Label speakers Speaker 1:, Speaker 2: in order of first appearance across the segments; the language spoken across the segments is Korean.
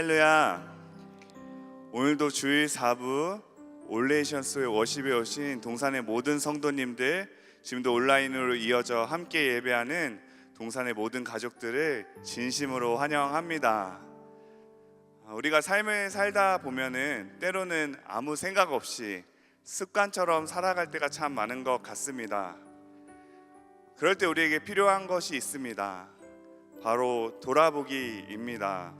Speaker 1: 할렐루야. 오늘도 주일 4부 올레이션스 워십에 오신 동산의 모든 성도님들, 지금도 온라인으로 이어져 함께 예배하는 동산의 모든 가족들을 진심으로 환영합니다. 우리가 삶을 살다 보면은 때로는 아무 생각 없이 습관처럼 살아갈 때가 참 많은 것 같습니다. 그럴 때 우리에게 필요한 것이 있습니다. 바로 돌아보기입니다.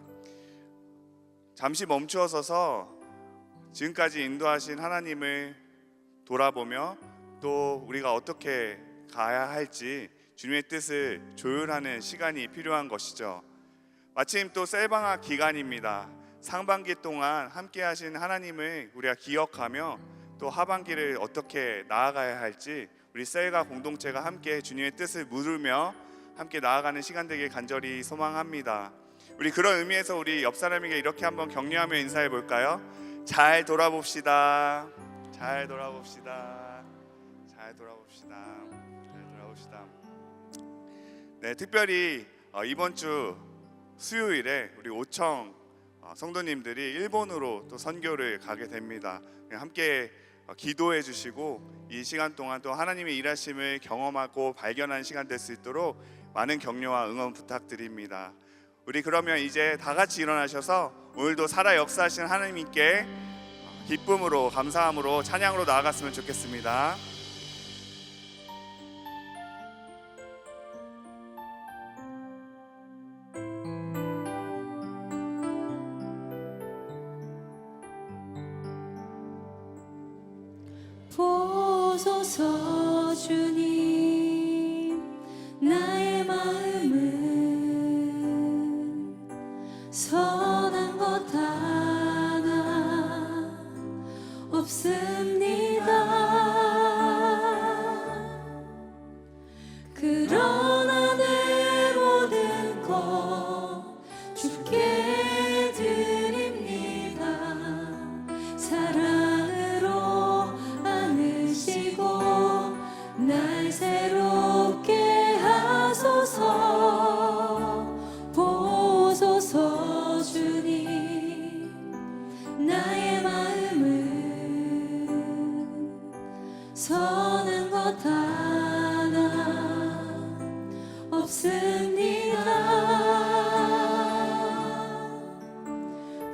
Speaker 1: 잠시 멈추어 서서 지금까지 인도하신 하나님을 돌아보며 또 우리가 어떻게 가야 할지 주님의 뜻을 조율하는 시간이 필요한 것이죠. 마침 또 셀방학 기간입니다. 상반기 동안 함께 하신 하나님을 우리가 기억하며 또 하반기를 어떻게 나아가야 할지 우리 셀가 공동체가 함께 주님의 뜻을 물으며 함께 나아가는 시간 되길 간절히 소망합니다. 우리 그런 의미에서 우리 옆 사람에게 이렇게 한번 격려하며 인사해 볼까요? 잘 돌아봅시다. 잘 돌아봅시다. 잘 돌아봅시다. 잘 돌아봅시다. 네, 특별히 이번 주 수요일에 우리 오청 성도님들이 일본으로 또 선교를 가게 됩니다. 함께 기도해 주시고 이 시간 동안 또 하나님의 일하심을 경험하고 발견하는 시간 될 수 있도록 많은 격려와 응원 부탁드립니다. 우리 그러면 이제 다 같이 일어나셔서 오늘도 살아 역사하신 하나님께 기쁨으로 감사함으로 찬양으로 나아갔으면 좋겠습니다.
Speaker 2: 보소서 주님, 나의 마음은 선한 것 하나 없습니다. 그러나 내 모든 것 주께 드립니다. 사랑으로 안으시고 날 새롭게 하소서. 보소서 주님, 나의 마음은 선한 것 하나 없습니다.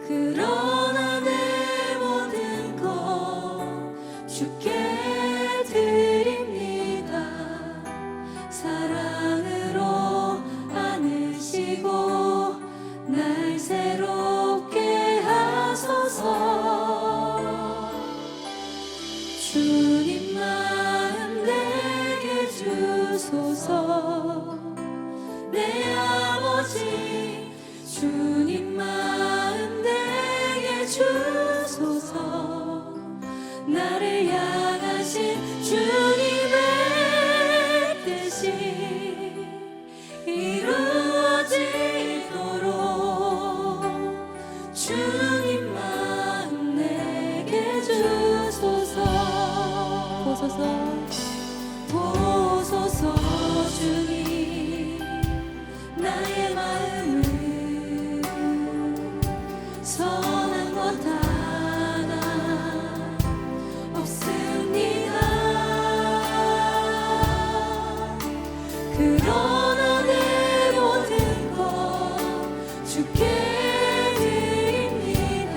Speaker 2: 그러나 내 모든 것 주께 드립니다. 사랑으로 안으시고 날 새롭게 하소서. 주님 마음 내게 주소서. 내 아버지 주님 마음 내게 주소서. 나를 향하신 주님의 뜻이 이루어지도록 주님 마음 내게 주소서. 보소서 주님, 나의 마음은 선한 것 하나 없습니다. 그러나 내 모든 것 주께 드립니다.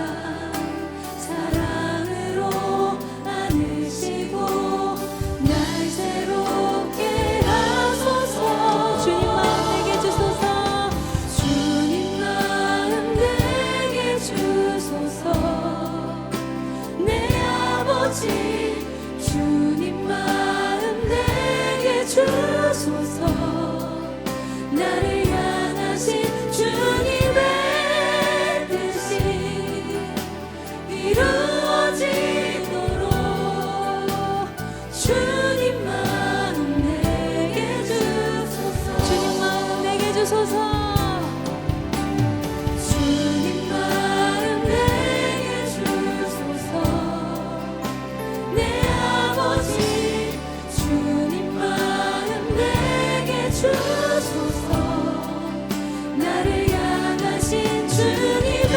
Speaker 2: 사랑으로 안으시고 날 새롭게 하소서. 주님 마음 내게 주소서. 주님 마음 내게 주소서. 내 아버지 주님 마음 내게 주소서. 나를 향하신 주님의 뜻이 이루어지도록 주님 마음 내게 주소서. 주님 마음 내게 주소서. 주님 마음 내게 주소서. 내 아버지 주님 마음 내게 주소서. 나를 향하신 주님의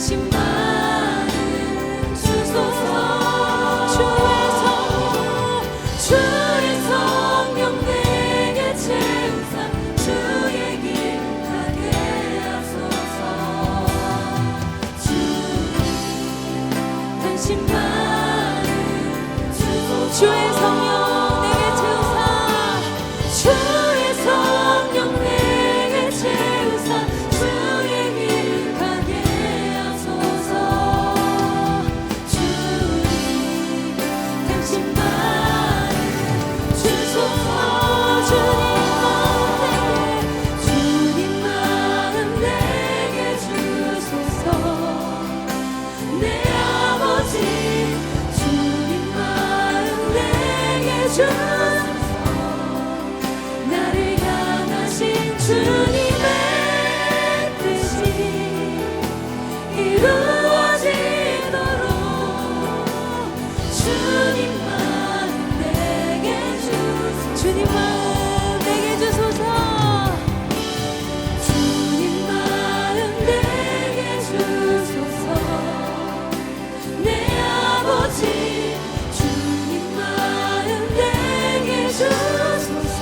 Speaker 2: 당신 마음 주소서. 주의 성령 내게 채우사 주의 길 가게 하소서. 당신 마음 주소서. 주의 성령 내게 채우사 주의 성령 내게 채우사 주의 길 가게 하소서. 주님 당신 마음 주소서. 주님 마음 내게 주소서. 내 아버지 주님 마음 내게 주소서. 나를 향하신 주님의 뜻이 이루어지도록 주님 마음 내게 주소서. 주님 마음 내게 주소서. 주님 마음 내게 주소서. 내 아버지 주님 마음 내게 주소서.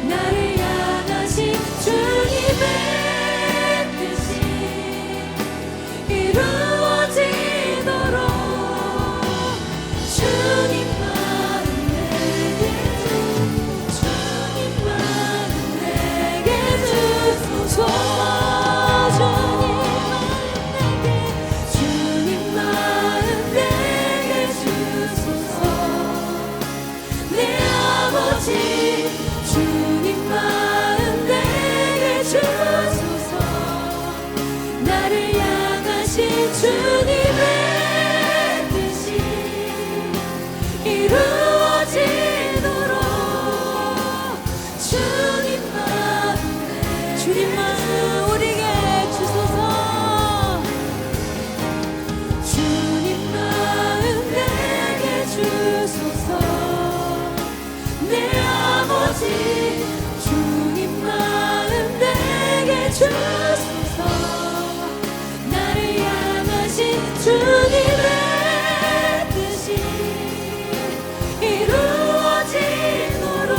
Speaker 2: 나를 향하신 주님의 뜻이 이루어지도록 주님 마음 내게 주님 마음 내게 주소서. 주님 마음 내게 주소서. 내 아버지 주님 마음 내게 주소서. 나를 향하신 주님의 뜻이 이루어지도록 주님 마음 우리에게 주소서. 주님 마음 내게 주소서. 내 아버지 주님 마음 내게 주소서. 나를 향하신 주님의 뜻이 이루어지도록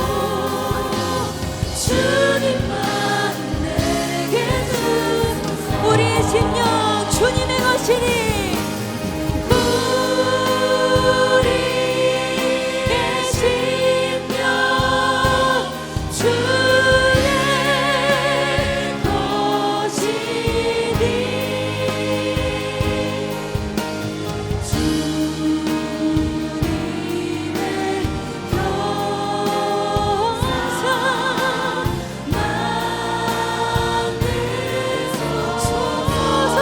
Speaker 2: 주님 마음 내게 주소서. 우리의 심령 주님의 것이니 우리의 심령 주의 것이니 주님의 영상 만드소서.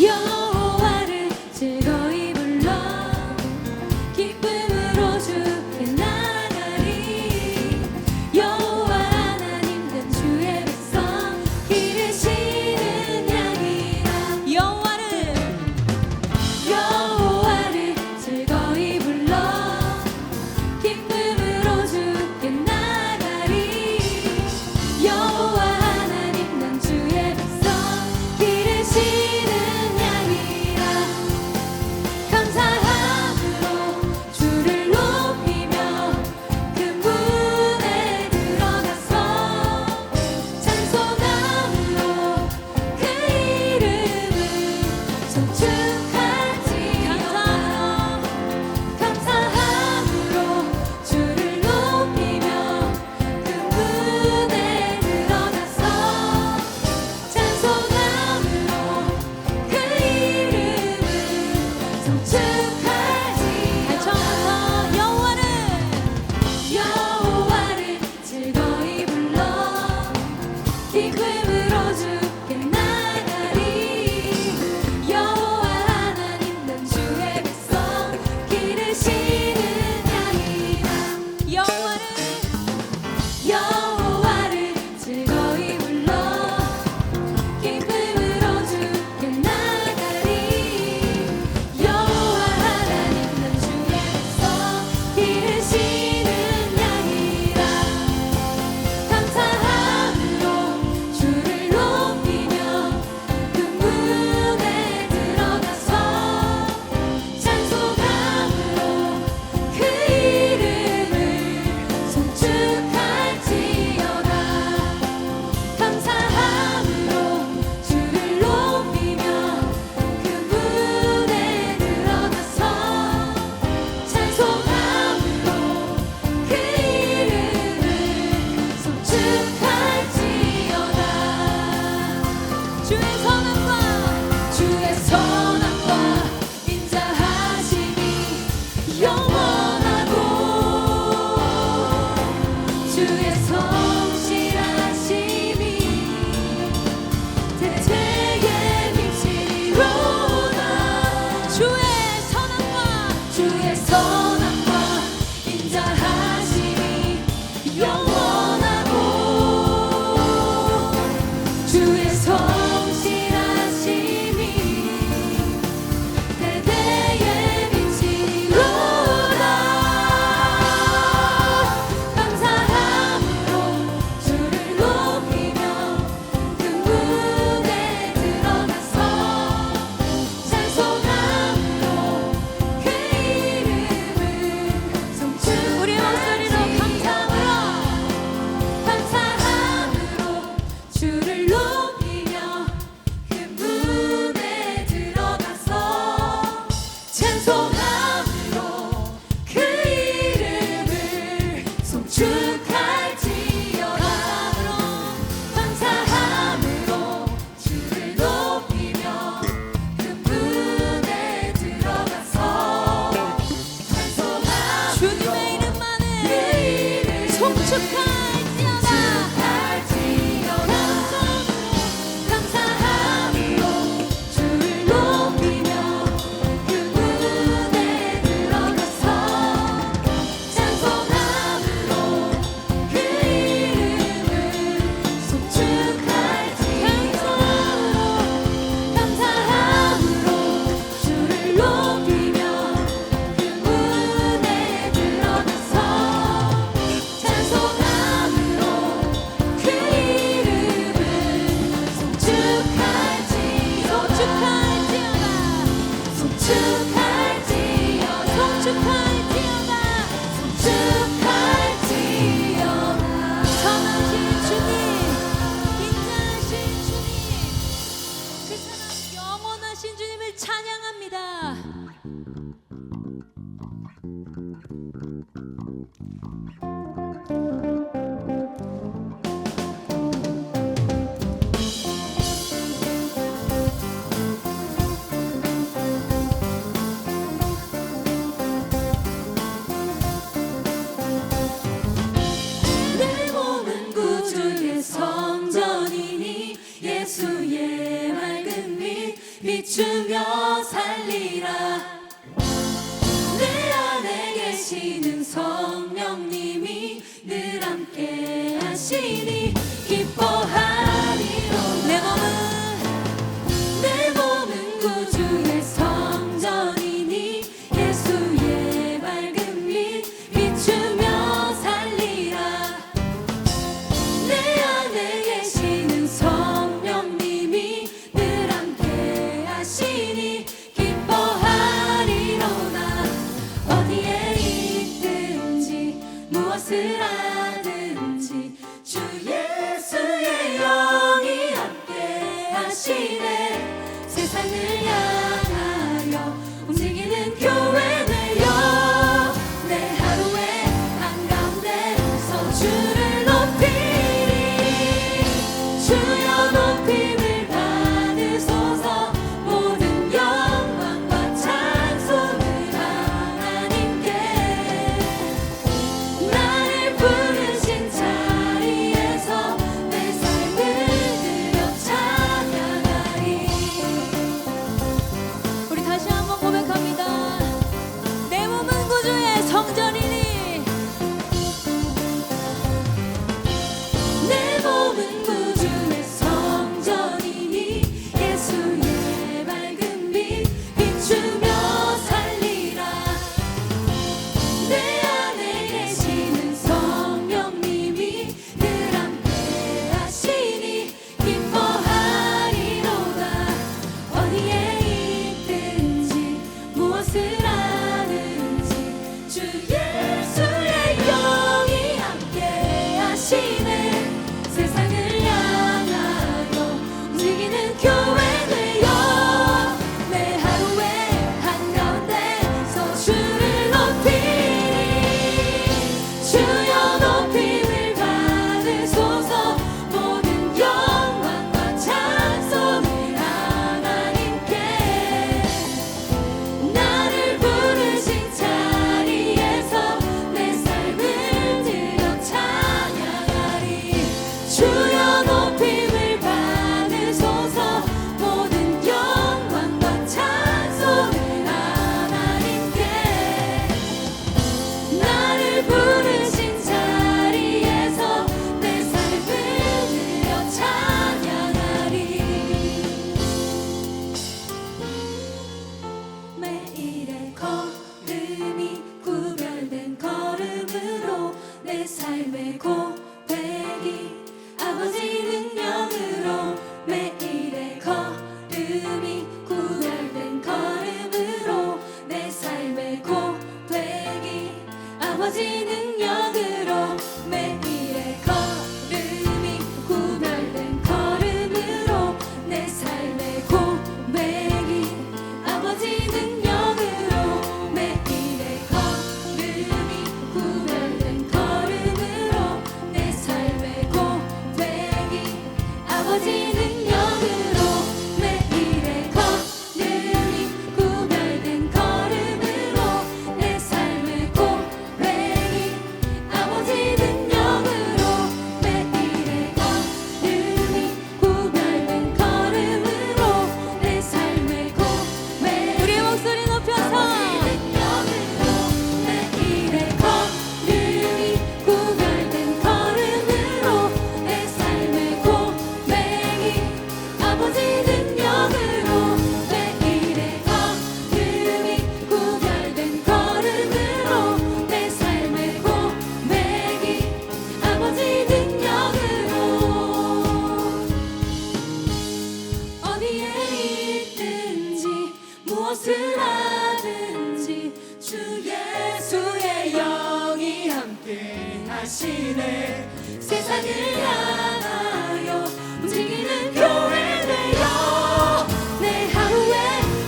Speaker 2: 여호와를 즐거이 불러 기쁨으로 주께 나가리. 여호와 하나님 된 주의 백성 기르시는 양이라. 여호와를 즐거이 불러 기쁨으로 주께 나가리. 여호와 하나님 난 주의 백성 기르시는 양이라. 감사함으로 주를 높이며 그 문에 들어가서 찬송함으로 그 이름을 송축할지어다. 감사함으로 주를 높이며 그 문에 들어가서 찬송함으로 그 이름을 송축할지어다. 여호와를 즐거이 불러 기쁨으로 주께 나가리. 여호와 하나님 난 주의 백성 기르시는 양이라. 여호와를 즐거이 불러 기쁨으로 주께 나가리. 여호와 하나님 난 주의 백성 기르시는 양이라. 감사함으로 주를 높이며 그 문에 들어가서 찬송함으로 그 이름을 송축할지어다. 감사함으로 주를 높이며 그 문에 들어가서 찬송함으로 그 이름을 송축할지어다. 주의 선함과 인자하심이 영원하고 주의 성실하심이 대대에 미치리로다. 주의 선함과 인자하심이 영원하고 주의 성실하심이 대대에 미치리로다. 감사함으로 주를 높이며 그 문에 들어가서 찬송함으로 그 이름을 송축. 우리 목소리로 감사함으로 주를 높이며 그 문에 들어가서 찬송함으로 그 이름을 송축할지어다. 감사함으로 주를 높이며 그 문에 들어가서 찬송함으로 주님의 이름만을 송축할지어다. 감사함으로 주를 높이며 그 문에 들어가서 찬송함으로 그 이름을 송축할지어다. 감사함으로 주를 높이며 그 문에 들어가서 찬송함으로 그 이름을 송축할지어다. 선하신 주님, 인자하신 주님, 그 사랑 영원하신 주님을 찬양합니다. 내 몸은 구주의 성전이니 예수의 맑은 빛 비추며 살리라. 내 안에 계시는 성령님이 늘 함께 하시니 기뻐하리로다. 내 몸은 구주의 성전이니 예수의 밝은 빛 비추며 살리라. 내 안에 계시는 성령님이 늘 함께 하시니 기뻐하리로다. 어디에 있든지 무엇을 하든지 주 예수의 영이 함께 하시네. 세상을 향하여 움직이는 교회 되어 내 하루의 한가운데서 주를 높이리. 주여 높임을 받으소서. 모든 영광과 찬송을 하나님께. 나를 부르신 자리에서 내 삶을 드려 찬양하리. 우리 다시 한번 고백합니다. 내 몸은 구주의 성전이니 내 몸은 구주의 성전이니 예수의 밝은 빛 비추며 살리라. 내 안에 계시는 성령님이 늘 함께 하시니 기뻐하리로다. 어디에 있든지 무엇을 하든지 주 예수의 영이 함께 하시네. 세상을 향하여 움직이는 교회 되어 내 하루의 한가운데서 주를 높이리. 주여 높임을 받으소서. 모든 영광과 찬송을 하나님께. 나를 부르신 자리에서 내 삶을 드려 찬양하리. 주여 높임을 받으소서. 모든 영광과 찬송을 하나님께. 나를 부르신 자리에서 내 삶을 드려 찬양하리. 매일의 걸음이 구별된 걸음으로 내 삶의 고백이 아버지 능력으로. 매일의 걸음이 구별된 걸음으로 내 삶의 고백이 아버지 능력으로. 매일의 걸음이 구별된 걸음으로 내 삶의 고백이 아버지 능력으로. 매일의 걸음이 구별된 걸음으로 내 삶의 고백이 아버지 능력으로. 매일의 걸음이 구별된 걸음으로 내 삶의 고백이 아버지 능력으로. 매일의 걸음이 구별된 걸음으로 내 삶의 고백이 우리 목소리 높여서 매일의 걸음이 구별된 걸음으로 내 삶의 고백이 아버지 능력으로. 매일의 걸음이 구별된 걸음으로 내 삶의 고백이 아버지 능력으로. 어디에 있든지 무엇을 하든지 주 예수의 영이 함께 하시네. 세상을 향하여 움직이는 교회 되어 내 하루의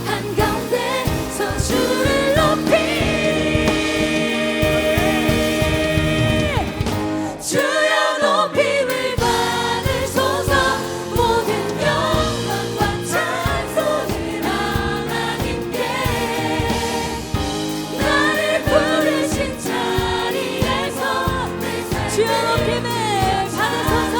Speaker 2: 한가운데서 주를 높이리. 주여 높임을 받으소서. 모든 영광과 찬송을 하나님께. 나를 부르신 자리에서 내 삶을 주여 높임을 받으소서.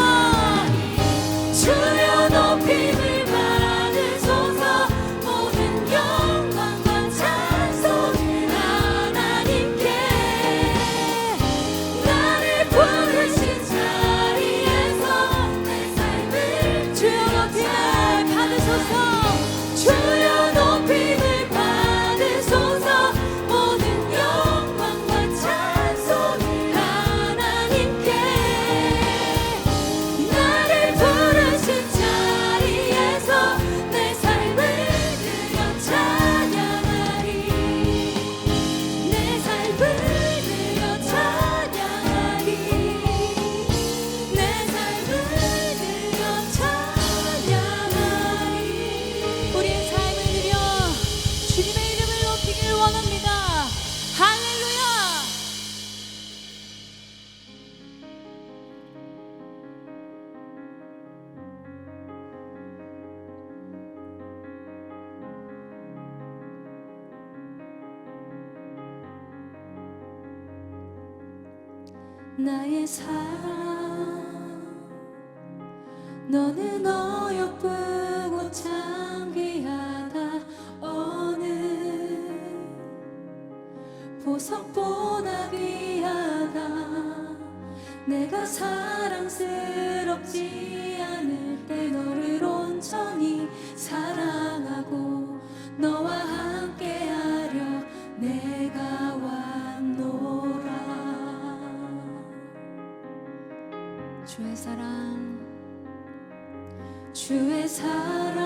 Speaker 2: 나의 사랑 너는 어여쁘고 참 귀하다. 어느 보석보다 귀하다. 내가 사랑스럽지 않을 때 너를 온전히 사랑하고 너와 함께하려 내가 왔노라. 주의 사랑 주의 사랑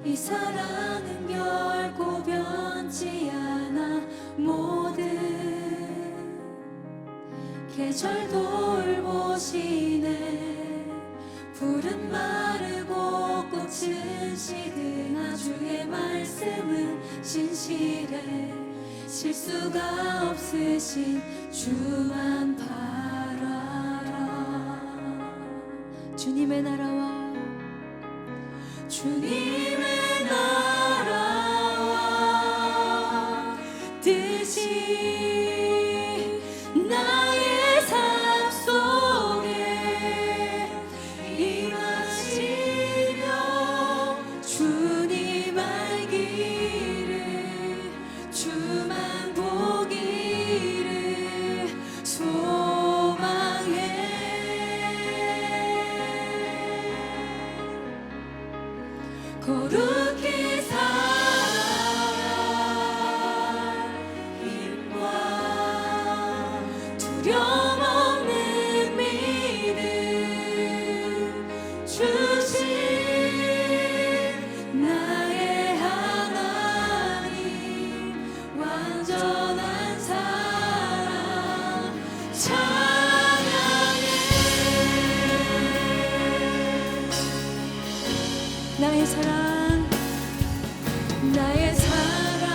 Speaker 2: 이 사랑은 결코 변치 않아. 모든 계절 돌보시네. 푸른 마르고 꽃은 시드나 주의 말씀은 신실해. 실수가 없으신 주만 바라라. 주님의 나라와 주님의 나라와 뜻이 나의 삶 속에 임하시며 주님 알기를 주만 보기를 소망해. 거룩히 살아갈 힘과 두려움 없는 믿음 주신 나의 하나님. 완전한 사랑 찬양해. 나의 사랑 나의 사랑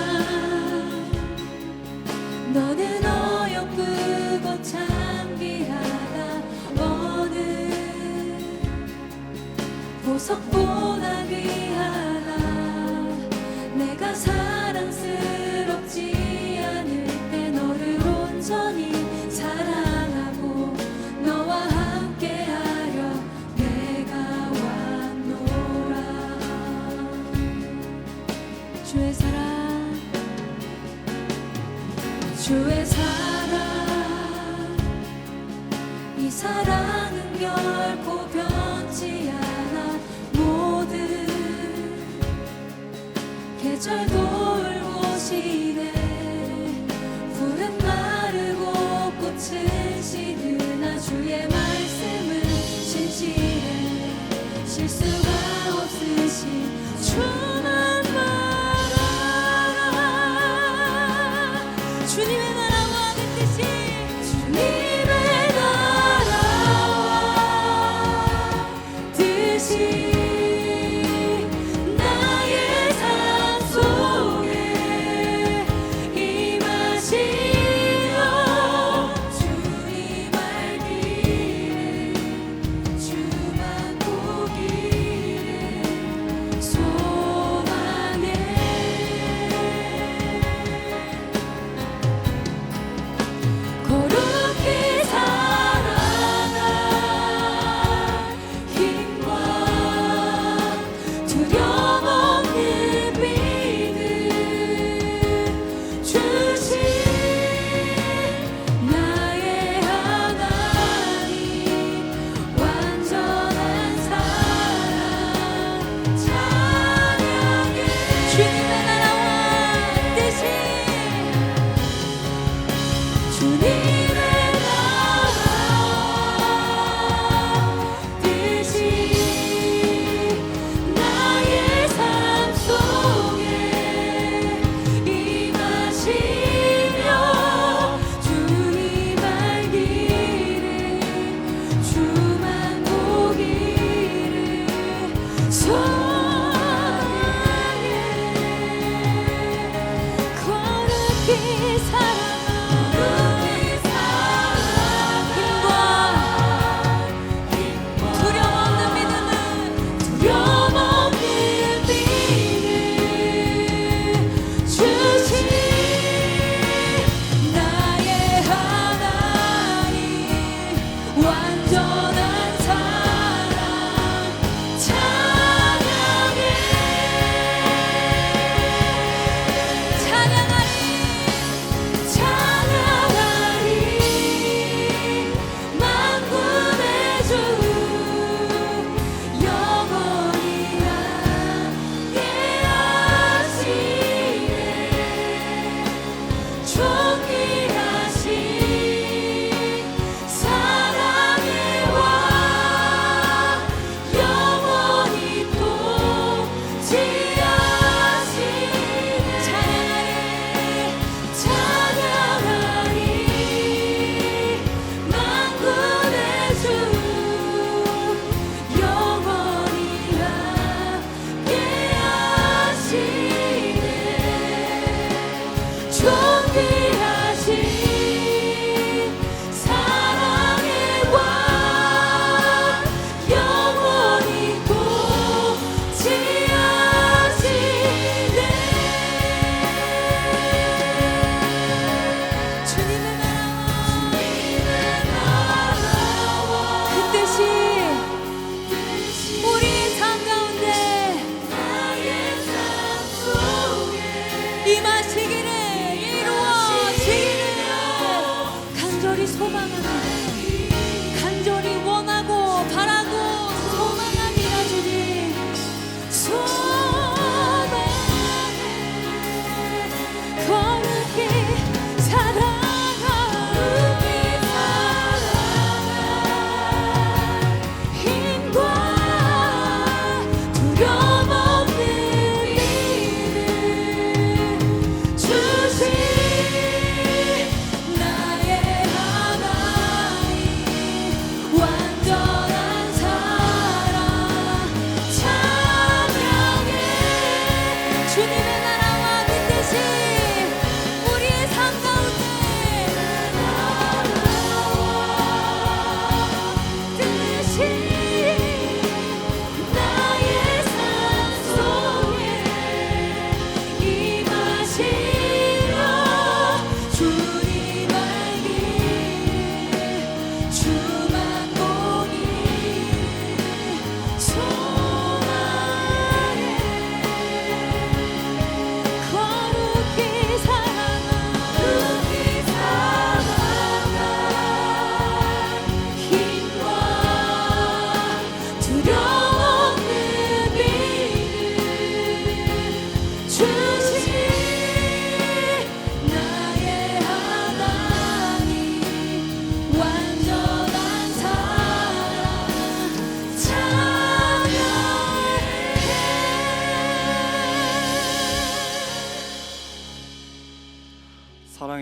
Speaker 2: 너는 어여쁘고 참 귀하다. 어느 보석보다 귀하다. 내가 사랑스럽지 않을 때 너를 온전히 사랑하고 너와 함께하려 내가 왔노라. 주의 사랑 주의 사랑 이 사랑은 결코 변치 않아. 모든 계절 돌보시네. 푸른 마르고 꽃은 시드나 주의 말씀은 신실해. 실수가 없으신 주만 바라라. 주님의 나라와 그 뜻이 주님의 나라와 뜻이 나의 삶 속에 임하시며 주님 알기를 주만 보기를 소망해.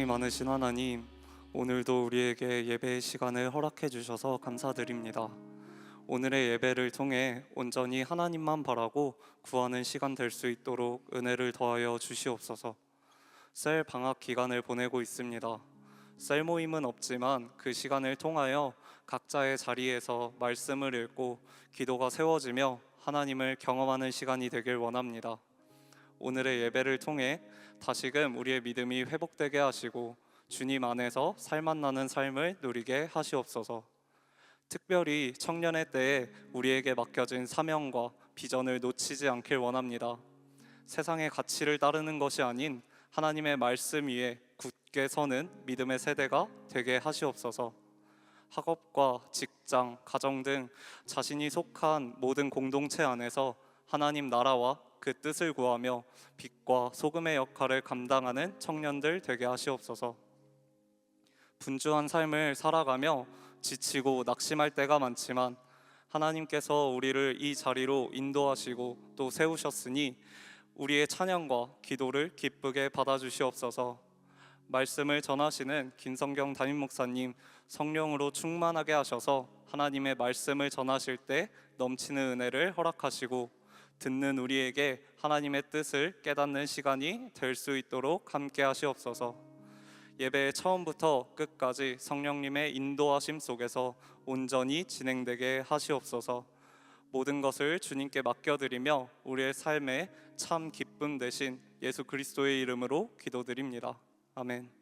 Speaker 3: 많으신 하나님, 오늘도 우리에게 예배의 시간을 허락해 주셔서 감사드립니다. 오늘의 예배를 통해 온전히 하나님만 바라고 구하는 시간 될 수 있도록 은혜를 더하여 주시옵소서. 셀 방학 기간을 보내고 있습니다. 셀 모임은 없지만 그 시간을 통하여 각자의 자리에서 말씀을 읽고 기도가 세워지며 하나님을 경험하는 시간이 되길 원합니다. 오늘의 예배를 통해 다시금 우리의 믿음이 회복되게 하시고 주님 안에서 살맛나는 삶을 누리게 하시옵소서. 특별히 청년의 때에 우리에게 맡겨진 사명과 비전을 놓치지 않길 원합니다. 세상의 가치를 따르는 것이 아닌 하나님의 말씀 위에 굳게 서는 믿음의 세대가 되게 하시옵소서. 학업과 직장, 가정 등 자신이 속한 모든 공동체 안에서 하나님 나라와 그 뜻을 구하며 빛과 소금의 역할을 감당하는 청년들 되게 하시옵소서. 분주한 삶을 살아가며 지치고 낙심할 때가 많지만 하나님께서 우리를 이 자리로 인도하시고 또 세우셨으니 우리의 찬양과 기도를 기쁘게 받아주시옵소서. 말씀을 전하시는 김성경 담임 목사님 성령으로 충만하게 하셔서 하나님의 말씀을 전하실 때 넘치는 은혜를 허락하시고 듣는 우리에게 하나님의 뜻을 깨닫는 시간이 될 수 있도록 함께 하시옵소서. 예배의 처음부터 끝까지 성령님의 인도하심 속에서 온전히 진행되게 하시옵소서. 모든 것을 주님께 맡겨드리며 우리의 삶에 참 기쁨 되신 예수 그리스도의 이름으로 기도드립니다. 아멘.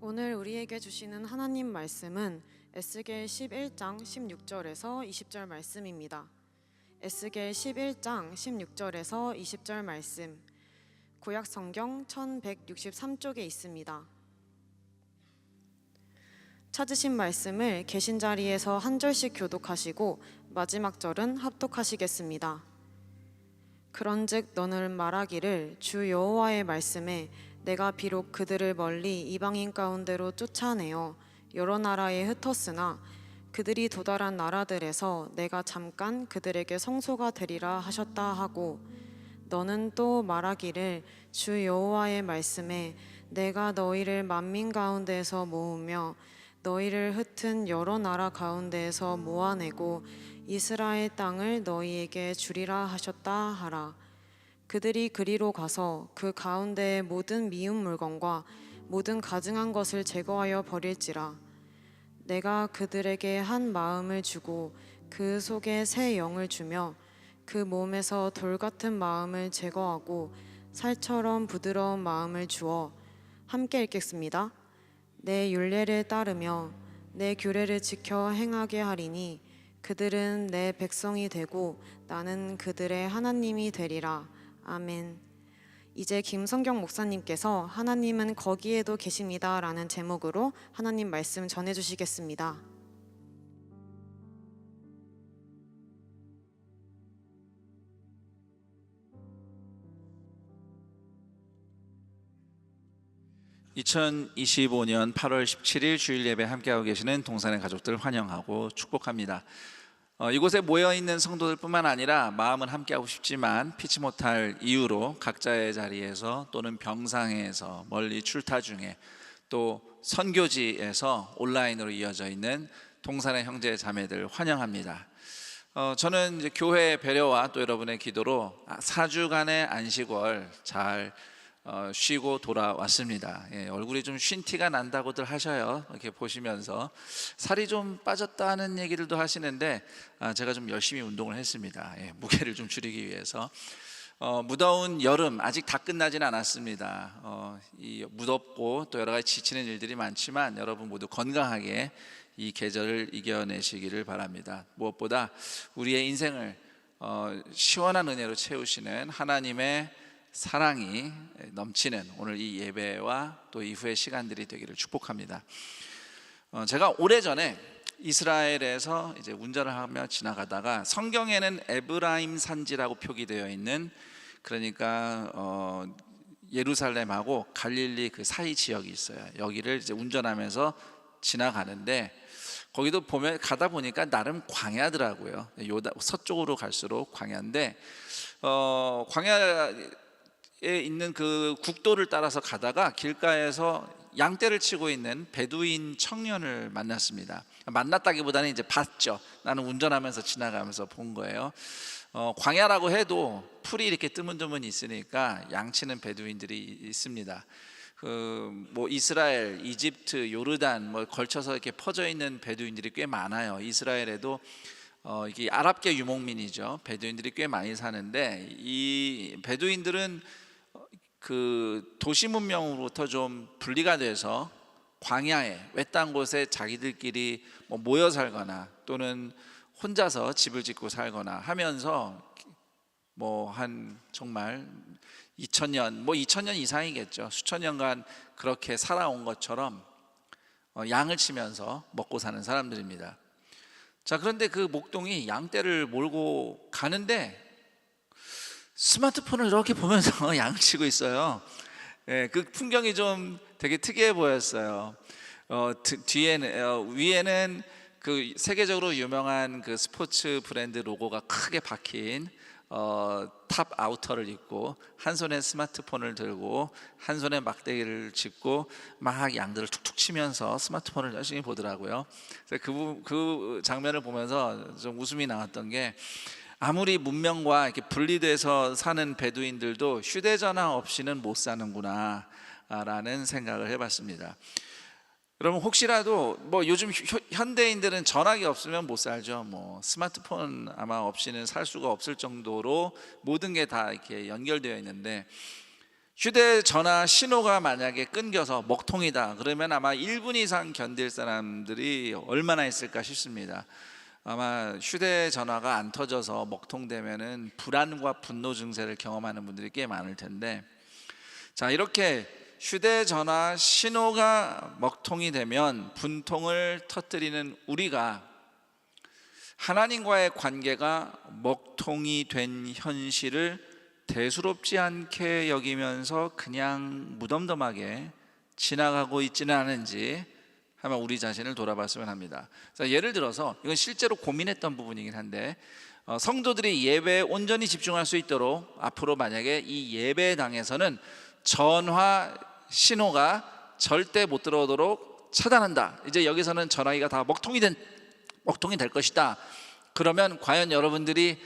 Speaker 4: 오늘 우리에게 주시는 하나님 말씀은 에스겔 11장 16절에서 20절 말씀입니다. 에스겔 11장 16절에서 20절 말씀, 구약 성경 1163쪽에 있습니다. 찾으신 말씀을 계신 자리에서 한 절씩 교독하시고 마지막 절은 합독하시겠습니다. 그런즉 너는 말하기를 주 여호와의 말씀에 내가 비록 그들을 멀리 이방인 가운데로 쫓아내어 여러 나라에 흩었으나 그들이 도달한 나라들에서 내가 잠깐 그들에게 성소가 되리라 하셨다 하고, 너는 또 말하기를 주 여호와의 말씀에 내가 너희를 만민 가운데에서 모으며 너희를 흩은 여러 나라 가운데에서 모아내고 이스라엘 땅을 너희에게 주리라 하셨다 하라. 그들이 그리로 가서 그 가운데의 모든 미운 물건과 모든 가증한 것을 제거하여 버릴지라. 내가 그들에게 한 마음을 주고 그 속에 새 영을 주며 그 몸에서 돌 같은 마음을 제거하고 살처럼 부드러운 마음을 주어. 함께 읽겠습니다. 내 율례를 따르며 내 규례를 지켜 행하게 하리니 그들은 내 백성이 되고 나는 그들의 하나님이 되리라. 아멘. 이제 김성경 목사님께서 하나님은 거기에도 계십니다 라는 제목으로 하나님 말씀 전해주시겠습니다.
Speaker 5: (2025년 8월 17일) 주일 예배 함께하고 계시는 동산의 가족들 환영하고 축복합니다. 이곳에 모여있는 성도들뿐만 아니라 마음은 함께하고 싶지만 피치 못할 이유로 각자의 자리에서 또는 병상에서 멀리 출타 중에 또 선교지에서 온라인으로 이어져 있는 동산의 형제 자매들 환영합니다. 저는 이제 교회의 배려와 또 여러분의 기도로 4주간의 안식월 잘 쉬고 돌아왔습니다. 얼굴이 좀 쉰 티가 난다고들 하셔요. 이렇게 보시면서 살이 좀 빠졌다는 얘기들도 하시는데 제가 좀 열심히 운동을 했습니다. 무게를 좀 줄이기 위해서. 무더운 여름 아직 다 끝나진 않았습니다. 이 무덥고 또 여러 가지 지치는 일들이 많지만 여러분 모두 건강하게 이 계절을 이겨내시기를 바랍니다. 무엇보다 우리의 인생을 시원한 은혜로 채우시는 하나님의 사랑이 넘치는 오늘 이 예배와 또 이후의 시간들이 되기를 축복합니다. 제가 오래전에 이스라엘에서 이제 운전을 하며 지나가다가 성경에는 에브라임 산지라고 표기되어 있는, 그러니까 예루살렘하고 갈릴리 그 사이 지역이 있어요. 여기를 이제 운전하면서 지나가는데 거기도 보면 가다 보니까 나름 광야더라고요. 서쪽으로 갈수록 광야인데 광야에 있는 그 국도를 따라서 가다가 길가에서 양떼를 치고 있는 베두인 청년을 만났습니다. 만났다기보다는 이제 봤죠. 나는 운전하면서 지나가면서 본 거예요. 광야라고 해도 풀이 이렇게 뜨문뜨문 있으니까 양치는 베두인들이 있습니다. 뭐 이스라엘, 이집트, 요르단 뭐 걸쳐서 이렇게 퍼져 있는 베두인들이 꽤 많아요. 이스라엘에도 이게 아랍계 유목민이죠. 베두인들이 꽤 많이 사는데 이 베두인들은 그 도시 문명으로부터 좀 분리가 돼서 광야에 외딴 곳에 자기들끼리 뭐 모여 살거나 또는 혼자서 집을 짓고 살거나 하면서 뭐 한 정말 2000년, 뭐 2000년 이상이겠죠. 수천 년간 그렇게 살아온 것처럼 양을 치면서 먹고 사는 사람들입니다. 자, 그런데 그 목동이 양떼를 몰고 가는데 스마트폰을 이렇게 보면서 양을 치고 있어요. 그 풍경이 좀 되게 특이해 보였어요. 위에는 그 세계적으로 유명한 그 스포츠 브랜드 로고가 크게 박힌 탑 아우터를 입고 한 손에 스마트폰을 들고 한 손에 막대기를 짚고 막 양들을 툭툭 치면서 스마트폰을 열심히 보더라고요. 그 장면을 보면서 좀 웃음이 나왔던 게, 아무리 문명과 이렇게 분리돼서 사는 베두인들도 휴대전화 없이는 못 사는구나 라는 생각을 해봤습니다. 여러분 혹시라도 뭐 요즘 현대인들은 전화기 없으면 못 살죠. 뭐 스마트폰 아마 없이는 살 수가 없을 정도로 모든 게 다 이렇게 연결되어 있는데, 휴대전화 신호가 만약에 끊겨서 먹통이다 그러면 아마 1분 이상 견딜 사람들이 얼마나 있을까 싶습니다. 아마 휴대전화가 안 터져서 먹통되면은 불안과 분노 증세를 경험하는 분들이 꽤 많을 텐데, 자, 이렇게 휴대전화 신호가 먹통이 되면 분통을 터뜨리는 우리가 하나님과의 관계가 먹통이 된 현실을 대수롭지 않게 여기면서 그냥 무덤덤하게 지나가고 있지는 않은지 한번 우리 자신을 돌아봤으면 합니다. 자, 예를 들어서 이건 실제로 고민했던 부분이긴 한데, 성도들이 예배에 온전히 집중할 수 있도록 앞으로 만약에 이 예배당에서는 전화 신호가 절대 못 들어오도록 차단한다. 이제 여기서는 전화기가 다 먹통이 될 것이다. 그러면 과연 여러분들이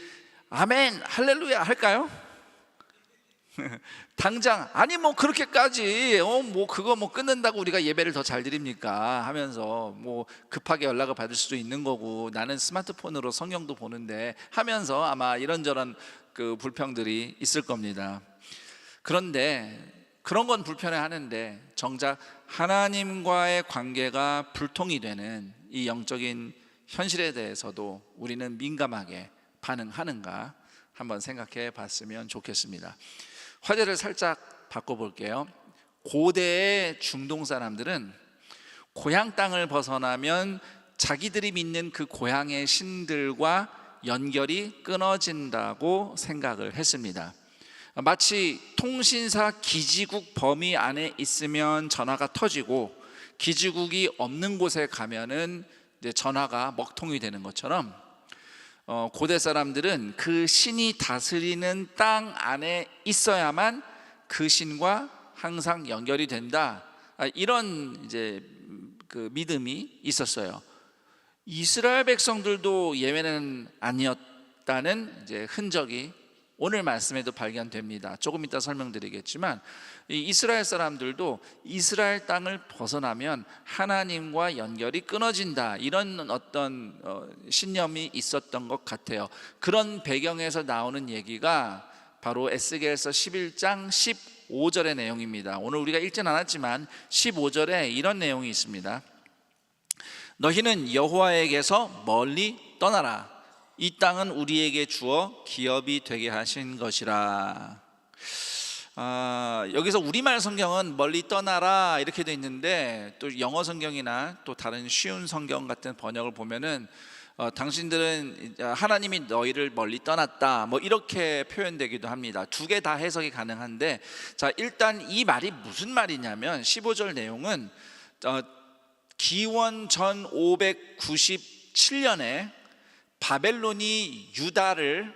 Speaker 5: 아멘 할렐루야 할까요? 당장 아니 뭐 그렇게까지 뭐 그거 뭐 끊는다고 우리가 예배를 더 잘 드립니까 하면서 뭐 급하게 연락을 받을 수도 있는 거고 나는 스마트폰으로 성경도 보는데 하면서 아마 이런저런 그 불평들이 있을 겁니다. 그런데 그런 건 불편해하는데 정작 하나님과의 관계가 불통이 되는 이 영적인 현실에 대해서도 우리는 민감하게 반응하는가 한번 생각해 봤으면 좋겠습니다. 화제를 살짝 바꿔볼게요. 고대의 중동 사람들은 고향 땅을 벗어나면 자기들이 믿는 그 고향의 신들과 연결이 끊어진다고 생각을 했습니다. 마치 통신사 기지국 범위 안에 있으면 전화가 터지고 기지국이 없는 곳에 가면은 이제 전화가 먹통이 되는 것처럼 고대 사람들은 그 신이 다스리는 땅 안에 있어야만 그 신과 항상 연결이 된다. 이런 이제 그 믿음이 있었어요. 이스라엘 백성들도 예외는 아니었다는 이제 흔적이 오늘 말씀에도 발견됩니다. 조금 이따 설명드리겠지만 이 이스라엘 사람들도 이스라엘 땅을 벗어나면 하나님과 연결이 끊어진다, 이런 어떤 신념이 있었던 것 같아요. 그런 배경에서 나오는 얘기가 바로 에스겔서 11장 15절의 내용입니다. 오늘 우리가 읽진 않았지만 15절에 이런 내용이 있습니다. 너희는 여호와에게서 멀리 떠나라. 이 땅은 우리에게 주어 기업이 되게 하신 것이라. 여기서 우리말 성경은 멀리 떠나라 이렇게 돼 있는데, 또 영어 성경이나 또 다른 쉬운 성경 같은 번역을 보면은 당신들은 하나님이 너희를 멀리 떠났다 뭐 이렇게 표현되기도 합니다. 두 개 다 해석이 가능한데, 자, 일단 이 말이 무슨 말이냐면 15절 내용은 기원 전 597년에 바벨론이 유다를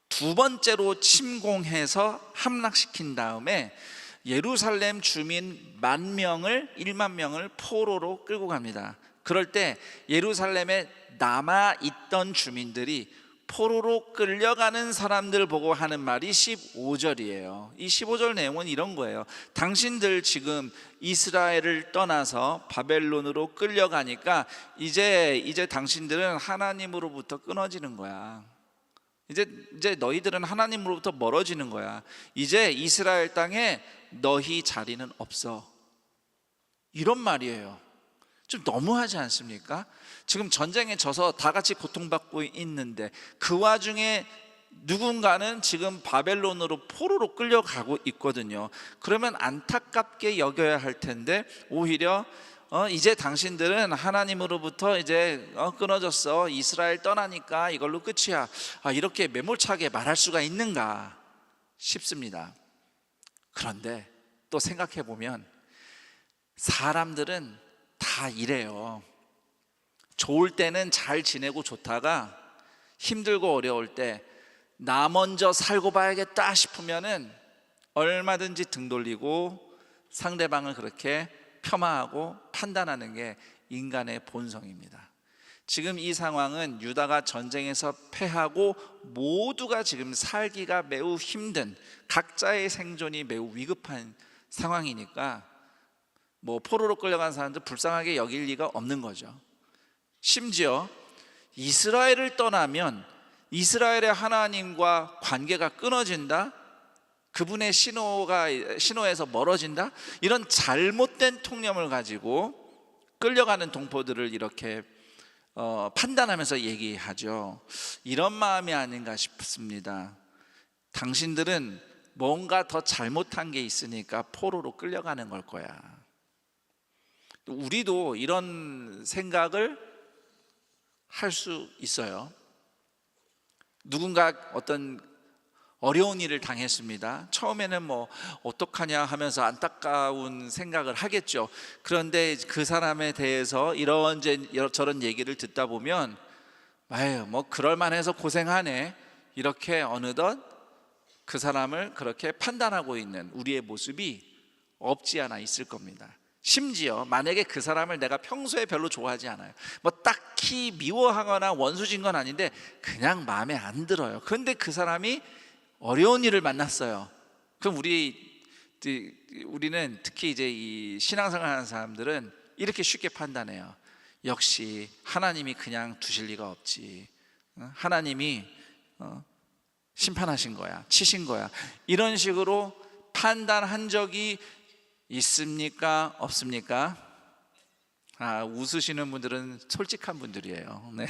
Speaker 5: 두 번째로 침공해서 함락시킨 다음에 예루살렘 주민 1만 명을 포로로 끌고 갑니다. 그럴 때 예루살렘에 남아있던 주민들이 포로로 끌려가는 사람들 보고 하는 말이 15절이에요. 이 15절 내용은 이런 거예요. 당신들 지금 이스라엘을 떠나서 바벨론으로 끌려가니까 이제 당신들은 하나님으로부터 끊어지는 거야. 이제 너희들은 하나님으로부터 멀어지는 거야. 이제 이스라엘 땅에 너희 자리는 없어. 이런 말이에요. 좀 너무하지 않습니까? 지금 전쟁에 져서 다 같이 고통받고 있는데 그 와중에 누군가는 지금 바벨론으로 포로로 끌려가고 있거든요. 그러면 안타깝게 여겨야 할 텐데 오히려 이제 당신들은 하나님으로부터 이제 끊어졌어. 이스라엘 떠나니까 이걸로 끝이야. 이렇게 매몰차게 말할 수가 있는가 싶습니다. 그런데 또 생각해 보면 사람들은 다 이래요. 좋을 때는 잘 지내고 좋다가 힘들고 어려울 때 나 먼저 살고 봐야겠다 싶으면은 얼마든지 등 돌리고 상대방을 그렇게 폄하하고 판단하는 게 인간의 본성입니다. 지금 이 상황은 유다가 전쟁에서 패하고 모두가 지금 살기가 매우 힘든, 각자의 생존이 매우 위급한 상황이니까 뭐 포로로 끌려간 사람들 불쌍하게 여길 리가 없는 거죠. 심지어 이스라엘을 떠나면 이스라엘의 하나님과 관계가 끊어진다? 그분의 신호에서 멀어진다? 이런 잘못된 통념을 가지고 끌려가는 동포들을 이렇게 판단하면서 얘기하죠. 이런 마음이 아닌가 싶습니다. 당신들은 뭔가 더 잘못한 게 있으니까 포로로 끌려가는 걸 거야. 우리도 이런 생각을 할 수 있어요. 누군가 어떤 어려운 일을 당했습니다. 처음에는 뭐 어떡하냐 하면서 안타까운 생각을 하겠죠. 그런데 그 사람에 대해서 이런저런 얘기를 듣다 보면 아유 뭐 그럴만해서 고생하네, 이렇게 어느덧 그 사람을 그렇게 판단하고 있는 우리의 모습이 없지 않아 있을 겁니다. 심지어 만약에 그 사람을 내가 평소에 별로 좋아하지 않아요, 뭐 딱히 미워하거나 원수진 건 아닌데 그냥 마음에 안 들어요. 그런데 그 사람이 어려운 일을 만났어요. 그럼 우리는 특히 이제 이 신앙생활 하는 사람들은 이렇게 쉽게 판단해요. 역시 하나님이 그냥 두실 리가 없지. 하나님이 심판하신 거야, 치신 거야. 이런 식으로 판단한 적이 있습니까? 없습니까? 웃으시는 분들은 솔직한 분들이에요. 네.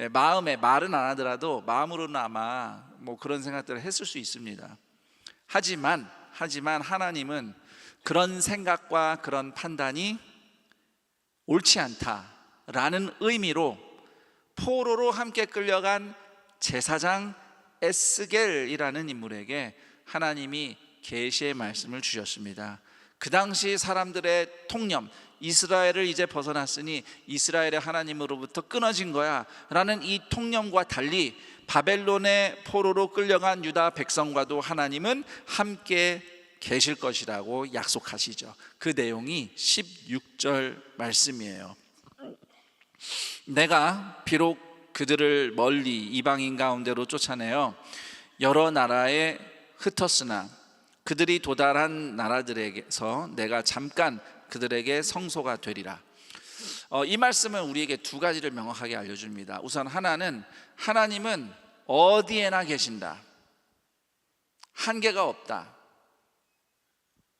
Speaker 5: 말은 안 하더라도 마음으로는 아마 뭐 그런 생각들을 했을 수 있습니다. 하지만 하나님은 그런 생각과 그런 판단이 옳지 않다라는 의미로 포로로 함께 끌려간 제사장 에스겔이라는 인물에게 하나님이 계시의 말씀을 주셨습니다. 그 당시 사람들의 통념, 이스라엘을 이제 벗어났으니 이스라엘의 하나님으로부터 끊어진 거야 라는 이 통념과 달리 바벨론의 포로로 끌려간 유다 백성과도 하나님은 함께 계실 것이라고 약속하시죠. 그 내용이 16절 말씀이에요. 내가 비록 그들을 멀리 이방인 가운데로 쫓아내어 여러 나라에 흩었으나 그들이 도달한 나라들에게서 내가 잠깐 그들에게 성소가 되리라. 이 말씀은 우리에게 두 가지를 명확하게 알려줍니다. 우선 하나는 하나님은 어디에나 계신다, 한계가 없다.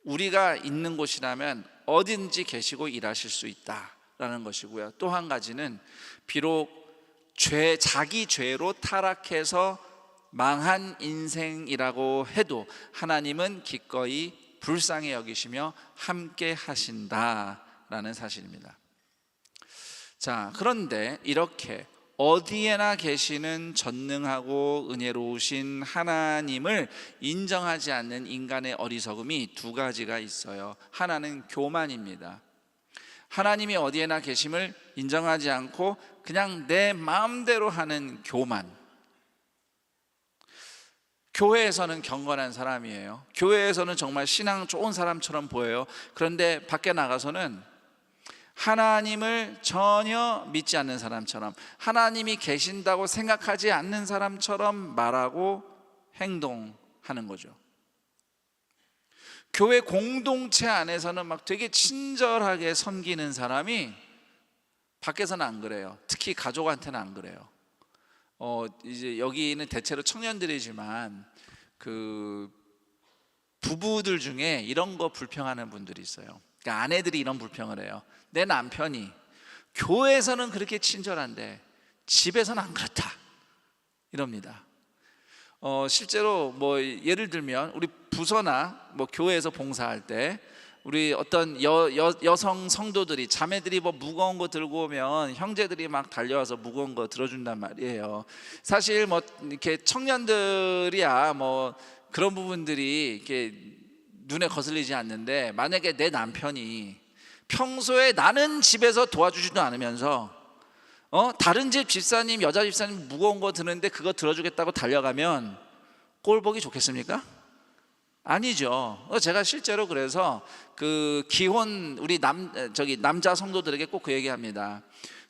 Speaker 5: 우리가 있는 곳이라면 어딘지 계시고 일하실 수 있다라는 것이고요. 또 한 가지는 비록 자기 죄로 타락해서 망한 인생이라고 해도 하나님은 기꺼이 불쌍히 여기시며 함께 하신다라는 사실입니다. 자, 그런데 이렇게 어디에나 계시는 전능하고 은혜로우신 하나님을 인정하지 않는 인간의 어리석음이 두 가지가 있어요. 하나는 교만입니다. 하나님이 어디에나 계심을 인정하지 않고 그냥 내 마음대로 하는 교만. 교회에서는 경건한 사람이에요. 교회에서는 정말 신앙 좋은 사람처럼 보여요. 그런데 밖에 나가서는 하나님을 전혀 믿지 않는 사람처럼, 하나님이 계신다고 생각하지 않는 사람처럼 말하고 행동하는 거죠. 교회 공동체 안에서는 막 되게 친절하게 섬기는 사람이 밖에서는 안 그래요. 특히 가족한테는 안 그래요. 이제 여기는 대체로 청년들이지만 그 부부들 중에 이런 거 불평하는 분들이 있어요. 그러니까 아내들이 이런 불평을 해요. 내 남편이 교회에서는 그렇게 친절한데 집에서는 안 그렇다 이럽니다. 실제로 뭐 예를 들면 우리 부서나 뭐 교회에서 봉사할 때 우리 어떤 여성 성도들이, 자매들이 뭐 무거운 거 들고 오면 형제들이 막 달려와서 무거운 거 들어준단 말이에요. 사실 뭐 이렇게 청년들이야 뭐 그런 부분들이 이렇게 눈에 거슬리지 않는데, 만약에 내 남편이 평소에 나는 집에서 도와주지도 않으면서 다른 집 집사님, 여자 집사님 무거운 거 드는데 그거 들어주겠다고 달려가면 꼴 보기 좋겠습니까? 아니죠. 제가 실제로 그래서 그 기혼 우리 남자 성도들에게 꼭 그 얘기합니다.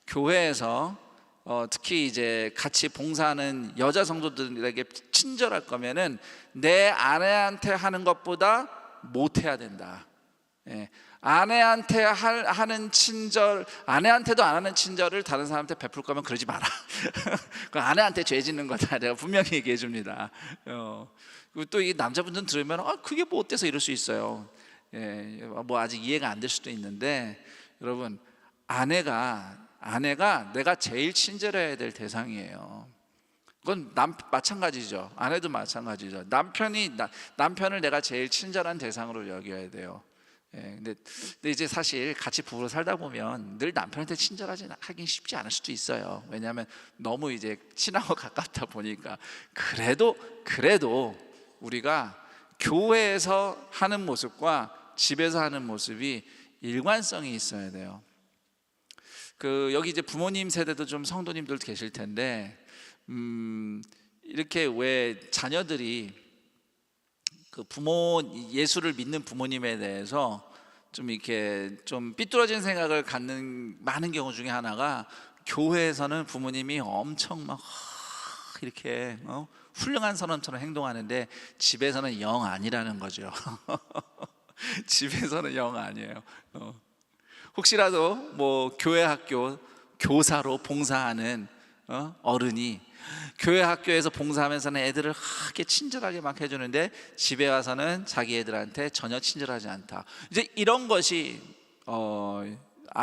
Speaker 5: 교회에서 특히 이제 같이 봉사하는 여자 성도들에게 친절할 거면은 내 아내한테 하는 것보다 못해야 된다. 아내한테 하는 친절, 아내한테도 안 하는 친절을 다른 사람한테 베풀 거면 그러지 마라. 그 아내한테 죄 짓는 거다. 내가 분명히 얘기해 줍니다. 그리고 또 이 남자분들은 들으면 그게 뭐 어때서 이럴 수 있어요. 뭐 아직 이해가 안 될 수도 있는데, 여러분, 아내가 내가 제일 친절해야 될 대상이에요. 그건 마찬가지죠. 아내도 마찬가지죠. 남편을 내가 제일 친절한 대상으로 여겨야 돼요. 근데 이제 사실 같이 부부로 살다 보면 늘 남편한테 친절하긴 쉽지 않을 수도 있어요. 왜냐하면 너무 이제 친하고 가깝다 보니까. 그래도 우리가 교회에서 하는 모습과 집에서 하는 모습이 일관성이 있어야 돼요. 여기 이제 부모님 세대도 좀 성도님들 계실 텐데, 이렇게 왜 자녀들이 예수를 믿는 부모님에 대해서 좀 이렇게 좀 삐뚤어진 생각을 갖는 많은 경우 중에 하나가, 교회에서는 부모님이 엄청 막 이렇게 훌륭한 선원처럼 행동하는데 집에서는 영 아니라는 거죠. 집에서는 영 아니에요. 혹시라도 뭐 교회 학교 교사로 봉사하는 어른이 교회 학교에서 봉사하면서는 애들을 하게 친절하게 막 해주는데 집에 와서는 자기 애들한테 전혀 친절하지 않다. 이제 이런 것이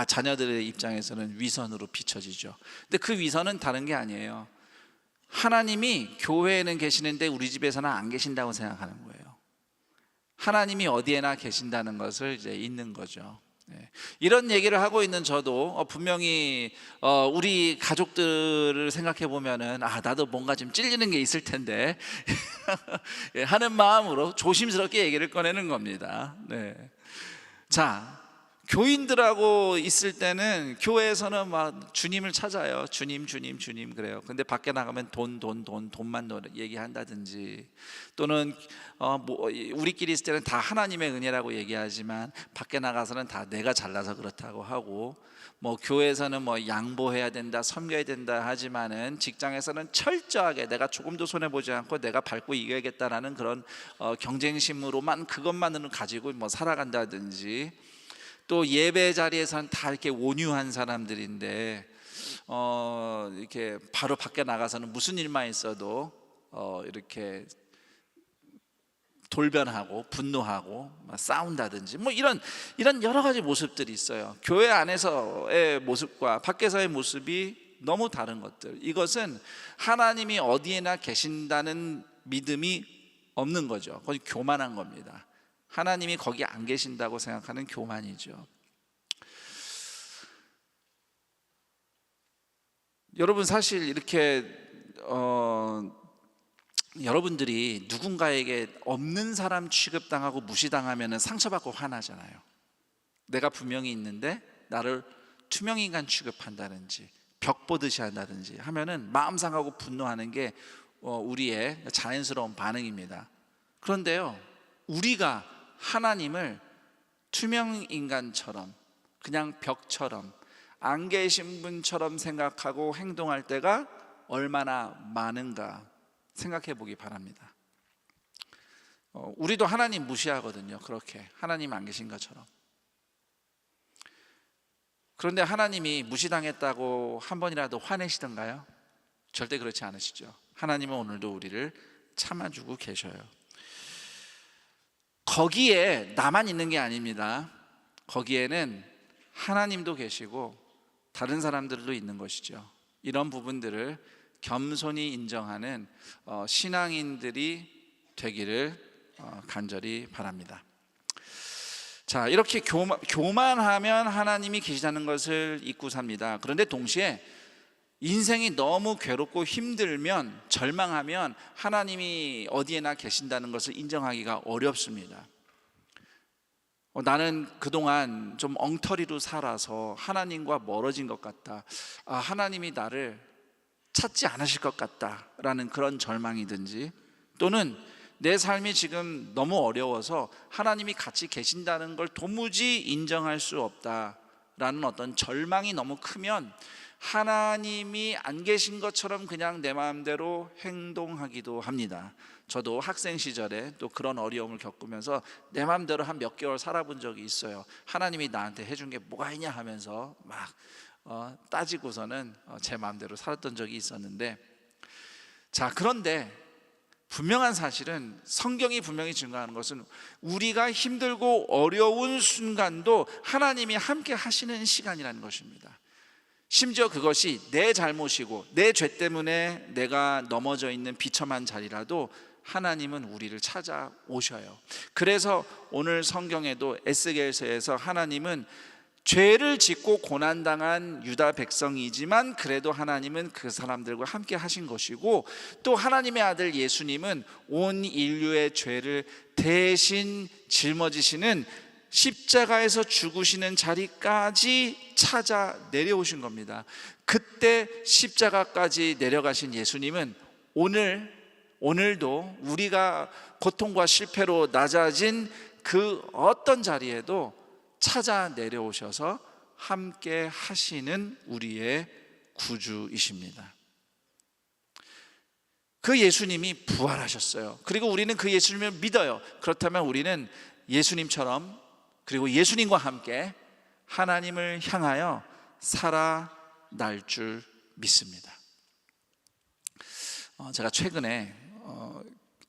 Speaker 5: 자녀들의 입장에서는 위선으로 비춰지죠. 근데 그 위선은 다른 게 아니에요. 하나님이 교회에는 계시는데 우리 집에서는 안 계신다고 생각하는 거예요. 하나님이 어디에나 계신다는 것을 이제 잊는 거죠. 이런 얘기를 하고 있는 저도 분명히 우리 가족들을 생각해 보면은 나도 뭔가 좀 찔리는 게 있을 텐데 하는 마음으로 조심스럽게 얘기를 꺼내는 겁니다. 자, 교인들하고 있을 때는 교회에서는 막 주님을 찾아요. 주님 그래요. 근데 밖에 나가면 돈만 얘기한다든지, 또는 우리끼리 있을 때는 다 하나님의 은혜라고 얘기하지만 밖에 나가서는 다 내가 잘나서 그렇다고 하고, 뭐 교회에서는 뭐 양보해야 된다, 섬겨야 된다 하지만은 직장에서는 철저하게 내가 조금도 손해 보지 않고 내가 밟고 이겨야겠다라는 그런 경쟁심으로만, 그것만으로 가지고 뭐 살아간다든지, 또 예배 자리에서는 다 이렇게 온유한 사람들인데 이렇게 바로 밖에 나가서는 무슨 일만 있어도 이렇게 돌변하고 분노하고 싸운다든지, 뭐 이런 여러 가지 모습들이 있어요. 교회 안에서의 모습과 밖에서의 모습이 너무 다른 것들, 이것은 하나님이 어디에나 계신다는 믿음이 없는 거죠. 거의 교만한 겁니다. 하나님이 거기 안 계신다고 생각하는 교만이죠. 여러분, 사실 이렇게 여러분들이 누군가에게 없는 사람 취급당하고 무시당하면 상처받고 화나잖아요. 내가 분명히 있는데 나를 투명인간 취급한다든지 벽 보듯이 한다든지 하면은 마음 상하고 분노하는 게 우리의 자연스러운 반응입니다. 그런데요, 우리가 하나님을 투명인간처럼, 그냥 벽처럼, 안 계신 분처럼 생각하고 행동할 때가 얼마나 많은가 생각해 보기 바랍니다. 우리도 하나님 무시하거든요. 그렇게 하나님 안 계신 것처럼. 그런데 하나님이 무시당했다고 한 번이라도 화내시던가요? 절대 그렇지 않으시죠. 하나님은 오늘도 우리를 참아주고 계셔요. 거기에 나만 있는 게 아닙니다. 거기에는 하나님도 계시고 다른 사람들도 있는 것이죠. 이런 부분들을 겸손히 인정하는 신앙인들이 되기를 간절히 바랍니다. 자, 이렇게 교만하면 하나님이 계시다는 것을 잊고 삽니다. 그런데 동시에 인생이 너무 괴롭고 힘들면, 절망하면 하나님이 어디에나 계신다는 것을 인정하기가 어렵습니다. 나는 그동안 좀 엉터리로 살아서 하나님과 멀어진 것 같다, 하나님이 나를 찾지 않으실 것 같다라는 그런 절망이든지, 또는 내 삶이 지금 너무 어려워서 하나님이 같이 계신다는 걸 도무지 인정할 수 없다라는 어떤 절망이 너무 크면 하나님이 안 계신 것처럼 그냥 내 마음대로 행동하기도 합니다. 저도 학생 시절에 또 그런 어려움을 겪으면서 내 마음대로 한 몇 개월 살아본 적이 있어요. 하나님이 나한테 해준 게 뭐가 있냐 하면서 막 따지고서는 제 마음대로 살았던 적이 있었는데, 자, 그런데 분명한 사실은 성경이 분명히 증거하는 것은 우리가 힘들고 어려운 순간도 하나님이 함께 하시는 시간이라는 것입니다. 심지어 그것이 내 잘못이고 내 죄 때문에 내가 넘어져 있는 비참한 자리라도 하나님은 우리를 찾아오셔요. 그래서 오늘 성경에도 에스겔서에서 하나님은 죄를 짓고 고난당한 유다 백성이지만 그래도 하나님은 그 사람들과 함께 하신 것이고, 또 하나님의 아들 예수님은 온 인류의 죄를 대신 짊어지시는 십자가에서 죽으시는 자리까지 찾아 내려오신 겁니다. 그때 십자가까지 내려가신 예수님은 오늘도 우리가 고통과 실패로 낮아진 그 어떤 자리에도 찾아 내려오셔서 함께 하시는 우리의 구주이십니다. 그 예수님이 부활하셨어요. 그리고 우리는 그 예수님을 믿어요. 그렇다면 우리는 예수님처럼, 그리고 예수님과 함께 하나님을 향하여 살아날 줄 믿습니다. 제가 최근에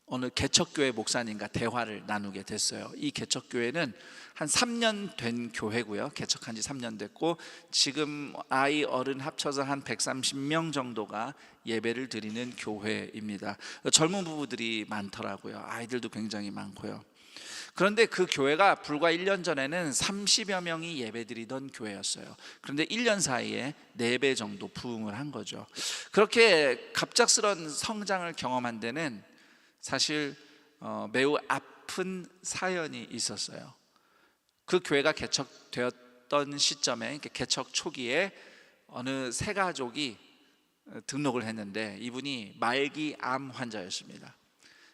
Speaker 5: 어느 개척교회 목사님과 대화를 나누게 됐어요. 이 개척교회는 한 3년 된 교회고요. 개척한 지 3년 됐고 지금 아이 어른 합쳐서 한 130명 정도가 예배를 드리는 교회입니다. 젊은 부부들이 많더라고요. 아이들도 굉장히 많고요. 그런데 그 교회가 불과 1년 전에는 30여 명이 예배드리던 교회였어요. 그런데 1년 사이에 4배 정도 부흥을 한 거죠. 그렇게 갑작스런 성장을 경험한 데는 사실 매우 아픈 사연이 있었어요. 그 교회가 개척되었던 시점에, 개척 초기에 어느 세 가족이 등록을 했는데 이분이 말기 암 환자였습니다.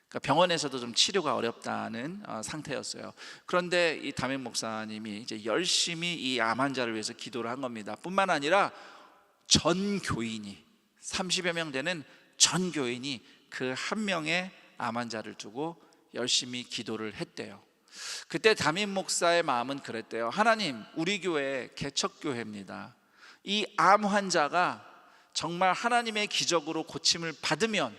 Speaker 5: 그러니까 병원에서도 좀 치료가 어렵다는 상태였어요. 그런데 이 담임 목사님이 이제 열심히 이 암 환자를 위해서 기도를 한 겁니다. 뿐만 아니라 전 교인이 30여 명 되는 전 교인이 그 한 명의 암 환자를 두고 열심히 기도를 했대요. 그때 담임 목사의 마음은 그랬대요. 하나님, 우리 교회 개척교회입니다. 이 암 환자가 정말 하나님의 기적으로 고침을 받으면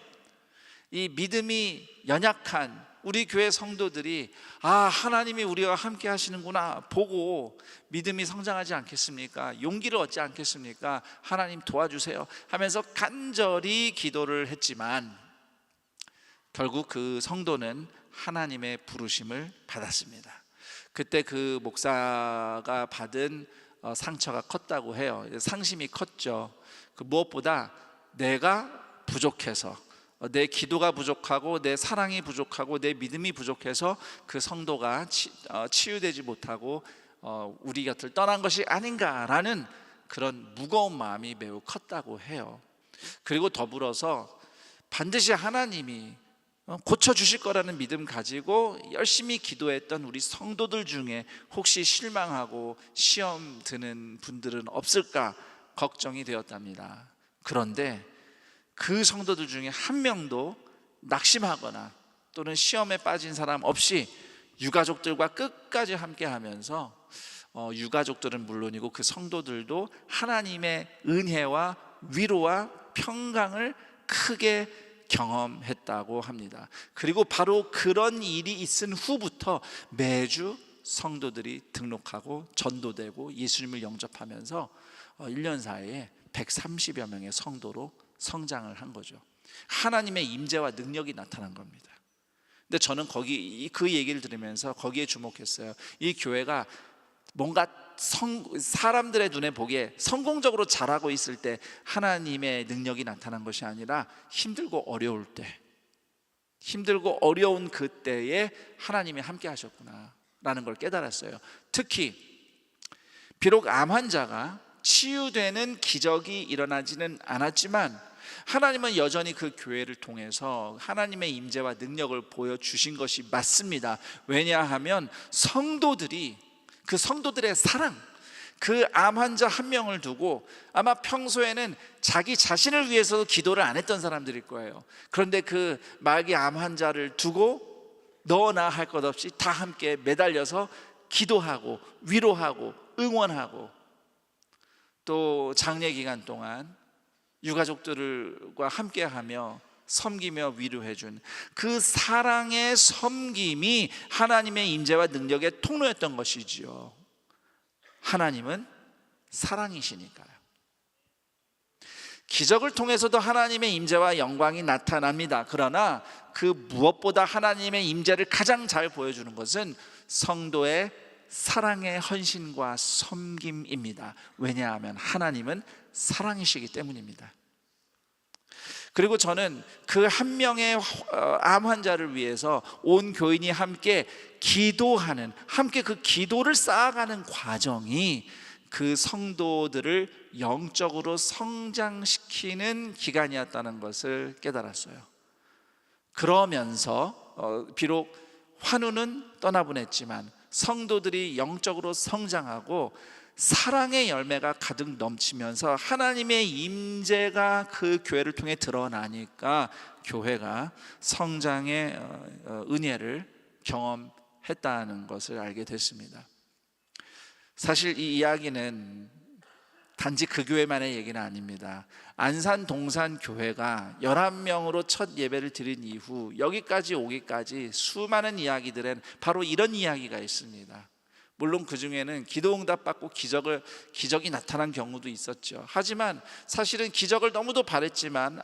Speaker 5: 이 믿음이 연약한 우리 교회 성도들이 하나님이 우리와 함께 하시는구나 보고 믿음이 성장하지 않겠습니까? 용기를 얻지 않겠습니까? 하나님 도와주세요 하면서 간절히 기도를 했지만 결국 그 성도는 하나님의 부르심을 받았습니다. 그때 그 목사가 받은 상처가 컸다고 해요. 상심이 컸죠. 그 무엇보다 내가 부족해서, 내 기도가 부족하고 내 사랑이 부족하고 내 믿음이 부족해서 그 성도가 치유되지 못하고 우리 곁을 떠난 것이 아닌가라는 그런 무거운 마음이 매우 컸다고 해요. 그리고 더불어서 반드시 하나님이 고쳐주실 거라는 믿음 가지고 열심히 기도했던 우리 성도들 중에 혹시 실망하고 시험 드는 분들은 없을까 걱정이 되었답니다. 그런데 그 성도들 중에 한 명도 낙심하거나 또는 시험에 빠진 사람 없이 유가족들과 끝까지 함께 하면서 유가족들은 물론이고 그 성도들도 하나님의 은혜와 위로와 평강을 크게 경험했다고 합니다. 그리고 바로 그런 일이 있은 후부터 매주 성도들이 등록하고 전도되고 예수님을 영접하면서 1년 사이에 130여 명의 성도로 성장을 한 거죠. 하나님의 임재와 능력이 나타난 겁니다. 근데 저는 그 얘기를 들으면서 거기에 주목했어요. 이 교회가 뭔가 사람들의 눈에 보기에 성공적으로 잘하고 있을 때 하나님의 능력이 나타난 것이 아니라 힘들고 어려울 때, 힘들고 어려운 그때에 하나님이 함께 하셨구나라는 걸 깨달았어요. 특히 비록 암 환자가 치유되는 기적이 일어나지는 않았지만 하나님은 여전히 그 교회를 통해서 하나님의 임재와 능력을 보여주신 것이 맞습니다. 왜냐하면 그 성도들의 사랑, 그 암 환자 한 명을 두고 아마 평소에는 자기 자신을 위해서도 기도를 안 했던 사람들일 거예요. 그런데 그 말기 암 환자를 두고 너나 할 것 없이 다 함께 매달려서 기도하고 위로하고 응원하고 또 장례 기간 동안 유가족들과 함께하며 섬기며 위로해준 그 사랑의 섬김이 하나님의 임재와 능력의 통로였던 것이지요. 하나님은 사랑이시니까요. 기적을 통해서도 하나님의 임재와 영광이 나타납니다. 그러나 그 무엇보다 하나님의 임재를 가장 잘 보여주는 것은 성도의 사랑의 헌신과 섬김입니다. 왜냐하면 하나님은 사랑이시기 때문입니다. 그리고 저는 그 한 명의 암 환자를 위해서 온 교인이 함께 기도하는, 함께 그 기도를 쌓아가는 과정이 그 성도들을 영적으로 성장시키는 기간이었다는 것을 깨달았어요. 그러면서 비록 환우는 떠나보냈지만 성도들이 영적으로 성장하고 사랑의 열매가 가득 넘치면서 하나님의 임재가 그 교회를 통해 드러나니까 교회가 성장의 은혜를 경험했다는 것을 알게 됐습니다. 사실 이 이야기는 단지 그 교회만의 얘기는 아닙니다. 안산 동산 교회가 11명으로 첫 예배를 드린 이후 여기까지 오기까지 수많은 이야기들엔 바로 이런 이야기가 있습니다. 물론 그 중에는 기도응답 받고 기적이 나타난 경우도 있었죠. 하지만 사실은 기적을 너무도 바랬지만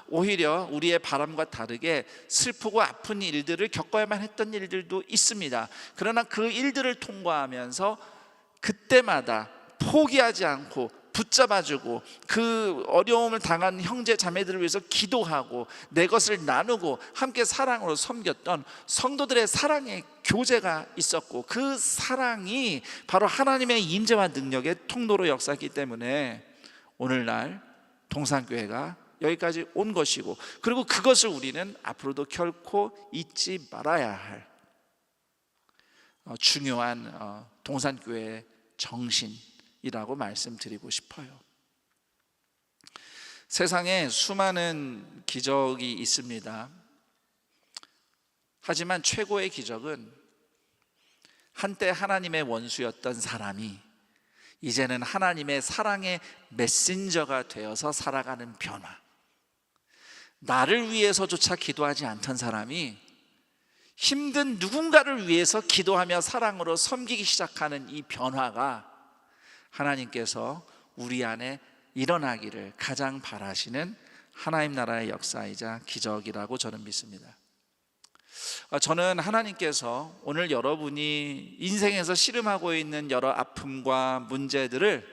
Speaker 5: 오히려 우리의 바람과 다르게 슬프고 아픈 일들을 겪어야만 했던 일들도 있습니다. 그러나 그 일들을 통과하면서 그때마다 포기하지 않고 붙잡아주고 그 어려움을 당한 형제 자매들을 위해서 기도하고 내 것을 나누고 함께 사랑으로 섬겼던 성도들의 사랑의 교제가 있었고, 그 사랑이 바로 하나님의 임재와 능력의 통로로 역사했기 때문에 오늘날 동산교회가 여기까지 온 것이고, 그리고 그것을 우리는 앞으로도 결코 잊지 말아야 할 중요한 동산교회의 정신이라고 말씀드리고 싶어요. 세상에 수많은 기적이 있습니다. 하지만 최고의 기적은 한때 하나님의 원수였던 사람이 이제는 하나님의 사랑의 메신저가 되어서 살아가는 변화. 나를 위해서조차 기도하지 않던 사람이 힘든 누군가를 위해서 기도하며 사랑으로 섬기기 시작하는 이 변화가 하나님께서 우리 안에 일어나기를 가장 바라시는 하나님 나라의 역사이자 기적이라고 저는 믿습니다. 저는 하나님께서 오늘 여러분이 인생에서 씨름하고 있는 여러 아픔과 문제들을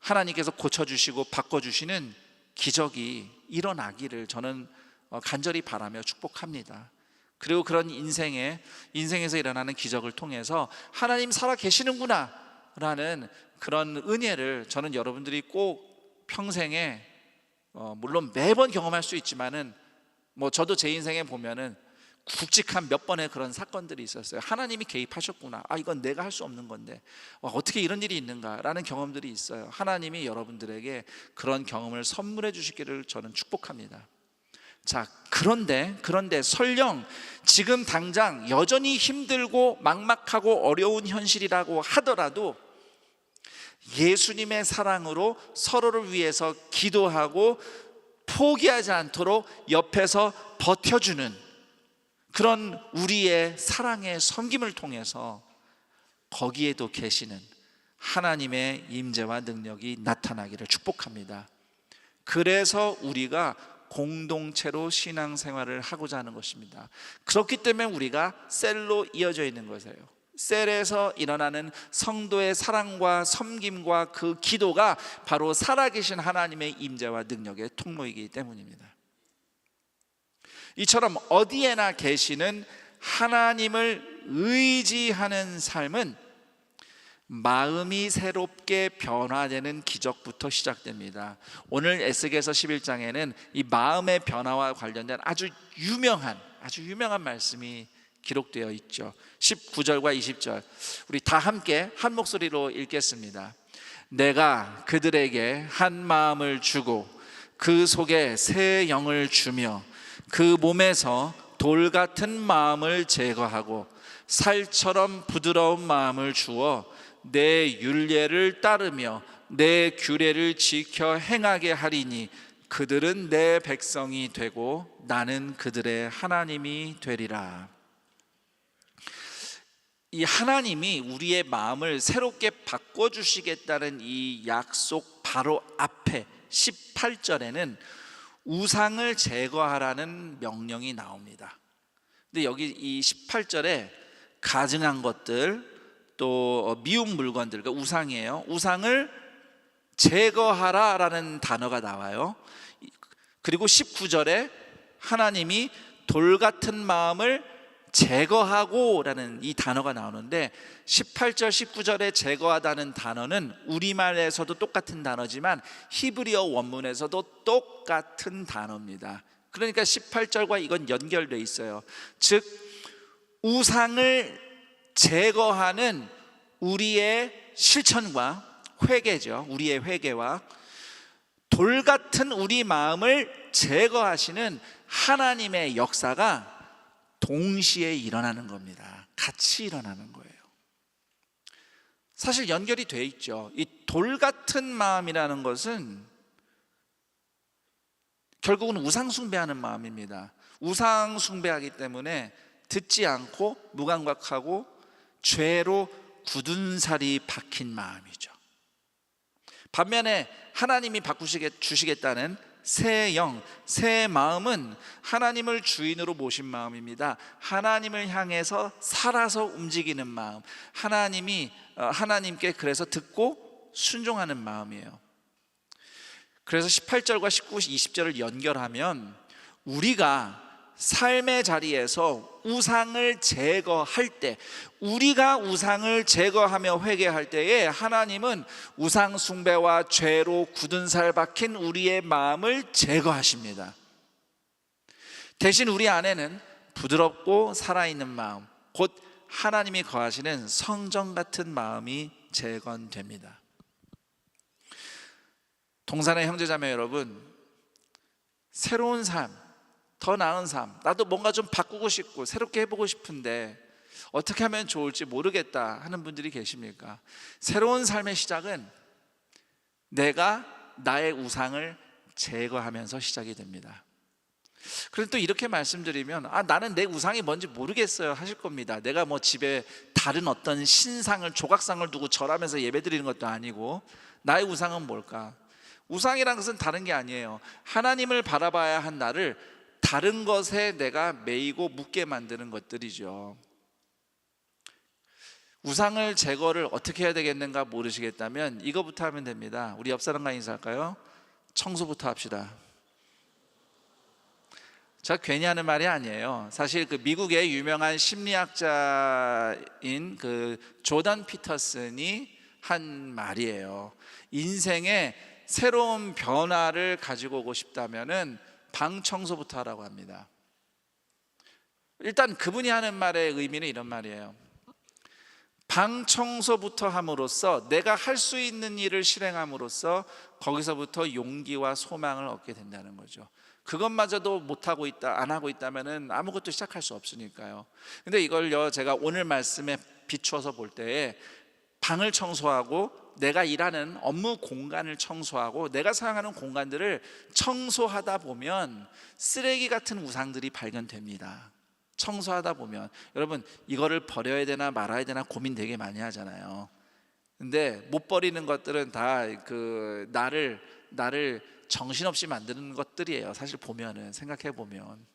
Speaker 5: 하나님께서 고쳐주시고 바꿔주시는 기적이 일어나기를 저는 간절히 바라며 축복합니다. 그리고 그런 인생에서 일어나는 기적을 통해서 하나님 살아 계시는구나 라는 그런 은혜를 저는 여러분들이 꼭 평생에 물론 매번 경험할 수 있지만은 저도 제 인생에 보면은 굵직한 몇 번의 그런 사건들이 있었어요. 하나님이 개입하셨구나. 이건 내가 할 수 없는 건데 어떻게 이런 일이 있는가라는 경험들이 있어요. 하나님이 여러분들에게 그런 경험을 선물해 주시기를 저는 축복합니다. 자, 그런데 설령 지금 당장 여전히 힘들고 막막하고 어려운 현실이라고 하더라도 예수님의 사랑으로 서로를 위해서 기도하고 포기하지 않도록 옆에서 버텨주는 그런 우리의 사랑의 섬김을 통해서 거기에도 계시는 하나님의 임재와 능력이 나타나기를 축복합니다. 그래서 우리가 공동체로 신앙생활을 하고자 하는 것입니다. 그렇기 때문에 우리가 셀로 이어져 있는 것이에요. 셀에서 일어나는 성도의 사랑과 섬김과 그 기도가 바로 살아계신 하나님의 임재와 능력의 통로이기 때문입니다. 이처럼 어디에나 계시는 하나님을 의지하는 삶은 마음이 새롭게 변화되는 기적부터 시작됩니다. 오늘 에스겔서 11장에는 이 마음의 변화와 관련된 아주 유명한 말씀이 기록되어 있죠. 19절과 20절 우리 다 함께 한 목소리로 읽겠습니다. 내가 그들에게 한 마음을 주고 그 속에 새 영을 주며 그 몸에서 돌 같은 마음을 제거하고 살처럼 부드러운 마음을 주어 내 율례를 따르며 내 규례를 지켜 행하게 하리니 그들은 내 백성이 되고 나는 그들의 하나님이 되리라. 이 하나님이 우리의 마음을 새롭게 바꿔주시겠다는 이 약속 바로 앞에 18절에는 우상을 제거하라는 명령이 나옵니다. 근데 여기 이 18절에 가증한 것들, 또 미운 물건들, 그러니까 우상이에요. 우상을 제거하라라는 단어가 나와요. 그리고 19절에 하나님이 돌 같은 마음을 제거하고라는 이 단어가 나오는데 18절 19절에 제거하다는 단어는 우리말에서도 똑같은 단어지만 히브리어 원문에서도 똑같은 단어입니다. 그러니까 18절과 이건 연결돼 있어요. 즉 우상을 제거하는 우리의 실천과 회개죠. 우리의 회개와 돌 같은 우리 마음을 제거하시는 하나님의 역사가 동시에 일어나는 겁니다. 같이 일어나는 거예요. 사실 연결이 돼 있죠. 이 돌 같은 마음이라는 것은 결국은 우상 숭배하는 마음입니다. 우상 숭배하기 때문에 듣지 않고 무감각하고 죄로 굳은 살이 박힌 마음이죠. 반면에 하나님이 주시겠다는 새 영, 새 마음은 하나님을 주인으로 모신 마음입니다. 하나님을 향해서 살아서 움직이는 마음, 하나님께 그래서 듣고 순종하는 마음이에요. 그래서 18절과 19, 20절을 연결하면 우리가 삶의 자리에서 우상을 제거할 때, 우리가 우상을 제거하며 회개할 때에 하나님은 우상 숭배와 죄로 굳은 살 박힌 우리의 마음을 제거하십니다. 대신 우리 안에는 부드럽고 살아있는 마음, 곧 하나님이 거하시는 성전 같은 마음이 재건됩니다. 동산의 형제자매 여러분, 새로운 삶, 더 나은 삶, 나도 뭔가 좀 바꾸고 싶고 새롭게 해보고 싶은데 어떻게 하면 좋을지 모르겠다 하는 분들이 계십니까? 새로운 삶의 시작은 내가 나의 우상을 제거하면서 시작이 됩니다. 그런데 또 이렇게 말씀드리면 나는 내 우상이 뭔지 모르겠어요 하실 겁니다. 내가 뭐 집에 다른 어떤 신상을, 조각상을 두고 절하면서 예배드리는 것도 아니고, 나의 우상은 뭘까? 우상이란 것은 다른 게 아니에요. 하나님을 바라봐야 한 나를 다른 것에 내가 매이고 묻게 만드는 것들이죠. 우상을 제거를 어떻게 해야 되겠는가 모르시겠다면 이거부터 하면 됩니다. 우리 옆 사람과 인사할까요? 청소부터 합시다. 제가 괜히 하는 말이 아니에요. 사실 그 미국의 유명한 심리학자인 그 조던 피터슨이 한 말이에요. 인생에 새로운 변화를 가지고 오고 싶다면은 방 청소부터 하라고 합니다. 일단 그분이 하는 말의 의미는 이런 말이에요. 방 청소부터 함으로써, 내가 할 수 있는 일을 실행함으로써 거기서부터 용기와 소망을 얻게 된다는 거죠. 그것마저도 못하고 있다, 안 하고 있다면 아무것도 시작할 수 없으니까요. 근데 이걸요, 제가 오늘 말씀에 비추어서 볼 때에 방을 청소하고 내가 일하는 업무 공간을 청소하고 내가 사용하는 공간들을 청소하다 보면 쓰레기 같은 우상들이 발견됩니다. 청소하다 보면 여러분, 이거를 버려야 되나 말아야 되나 고민 되게 많이 하잖아요. 근데 못 버리는 것들은 다 그 나를 정신없이 만드는 것들이에요. 사실 보면은, 생각해 보면.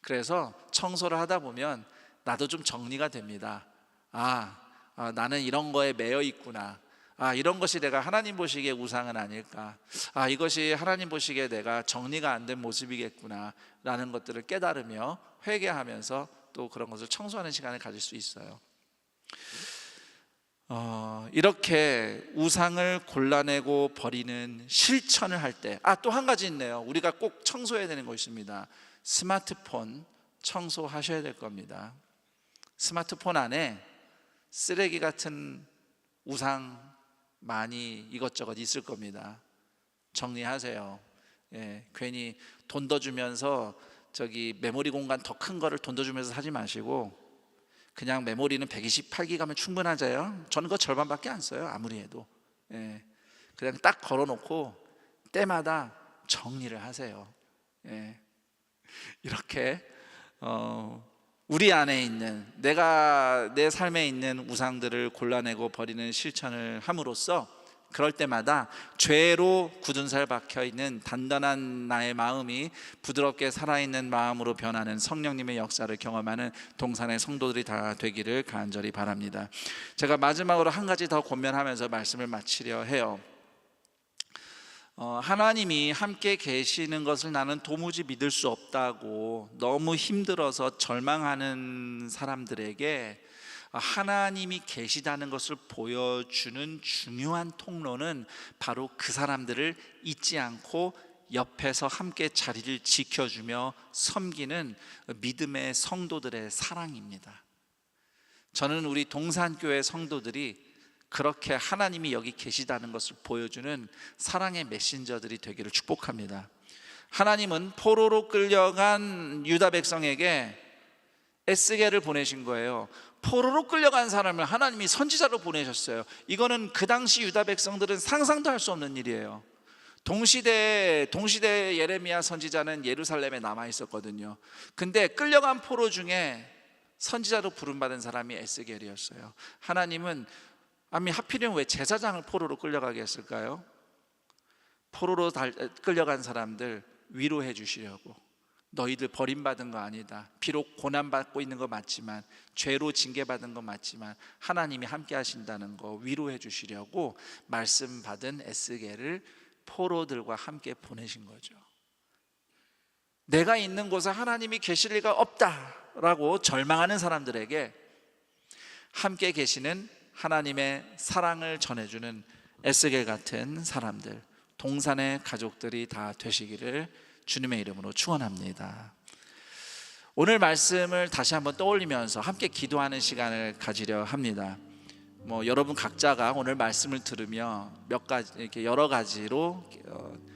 Speaker 5: 그래서 청소를 하다 보면 나도 좀 정리가 됩니다. 나는 이런 거에 매여 있구나. 이런 것이 내가 하나님 보시기에 우상은 아닐까. 이것이 하나님 보시기에 내가 정리가 안 된 모습이겠구나 라는 것들을 깨달으며 회개하면서 또 그런 것을 청소하는 시간을 가질 수 있어요. 이렇게 우상을 골라내고 버리는 실천을 할 때, 또 한 가지 있네요. 우리가 꼭 청소해야 되는 것이 있습니다. 스마트폰 청소하셔야 될 겁니다. 스마트폰 안에 쓰레기 같은 우상 많이 이것저것 있을 겁니다. 정리하세요. 괜히 돈 더 주면서 저기 메모리 공간 더 큰 거를 돈 더 주면서 사지 마시고 그냥 메모리는 128기가면 충분하잖아요. 저는 그거 절반밖에 안 써요. 아무리 해도. 그냥 딱 걸어놓고 때마다 정리를 하세요. 예. 이렇게 우리 안에 있는, 내가 내 삶에 있는 우상들을 골라내고 버리는 실천을 함으로써 그럴 때마다 죄로 굳은 살 박혀 있는 단단한 나의 마음이 부드럽게 살아있는 마음으로 변하는 성령님의 역사를 경험하는 동산의 성도들이 다 되기를 간절히 바랍니다. 제가 마지막으로 한 가지 더 권면하면서 말씀을 마치려 해요. 하나님이 함께 계시는 것을 나는 도무지 믿을 수 없다고 너무 힘들어서 절망하는 사람들에게 하나님이 계시다는 것을 보여주는 중요한 통로는 바로 그 사람들을 잊지 않고 옆에서 함께 자리를 지켜주며 섬기는 믿음의 성도들의 사랑입니다. 저는 우리 동산교회 성도들이 그렇게 하나님이 여기 계시다는 것을 보여주는 사랑의 메신저들이 되기를 축복합니다. 하나님은 포로로 끌려간 유다 백성에게 에스겔을 보내신 거예요. 포로로 끌려간 사람을 하나님이 선지자로 보내셨어요. 이거는 그 당시 유다 백성들은 상상도 할 수 없는 일이에요. 동시대 예레미야 선지자는 예루살렘에 남아 있었거든요. 근데 끌려간 포로 중에 선지자로 부름받은 사람이 에스겔이었어요. 하나님은 하필이면 왜 제사장을 포로로 끌려가게 했을까요? 포로로 끌려간 사람들 위로해 주시려고. 너희들 버림받은 거 아니다. 비록 고난받고 있는 거 맞지만, 죄로 징계받은 거 맞지만 하나님이 함께 하신다는 거 위로해 주시려고 말씀 받은 에스겔을 포로들과 함께 보내신 거죠. 내가 있는 곳에 하나님이 계실 리가 없다라고 절망하는 사람들에게 함께 계시는 하나님의 사랑을 전해주는 에스겔 같은 사람들, 동산의 가족들이 다 되시기를 주님의 이름으로 축원합니다. 오늘 말씀을 다시 한번 떠올리면서 함께 기도하는 시간을 가지려 합니다. 여러분 각자가 오늘 말씀을 들으며 몇 가지, 이렇게 여러 가지로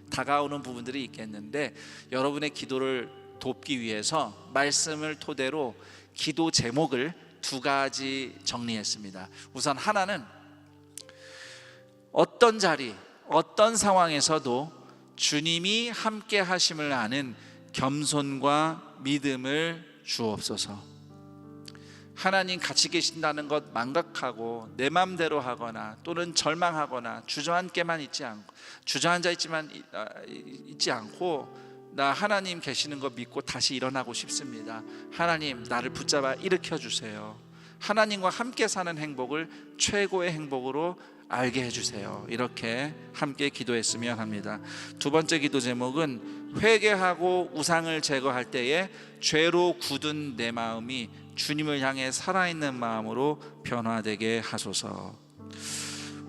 Speaker 5: 다가오는 부분들이 있겠는데, 여러분의 기도를 돕기 위해서 말씀을 토대로 기도 제목을 2가지 정리했습니다. 우선 하나는 어떤 자리, 어떤 상황에서도 주님이 함께 하심을 아는 겸손과 믿음을 주옵소서. 하나님 같이 계신다는 것 망각하고 내 맘대로 하거나 또는 절망하거나 주저앉아 있지 않고 나 하나님 계시는 거 믿고 다시 일어나고 싶습니다. 하나님 나를 붙잡아 일으켜 주세요. 하나님과 함께 사는 행복을 최고의 행복으로 알게 해주세요. 이렇게 함께 기도했으면 합니다. 2번째 기도 제목은 회개하고 우상을 제거할 때에 죄로 굳은 내 마음이 주님을 향해 살아있는 마음으로 변화되게 하소서.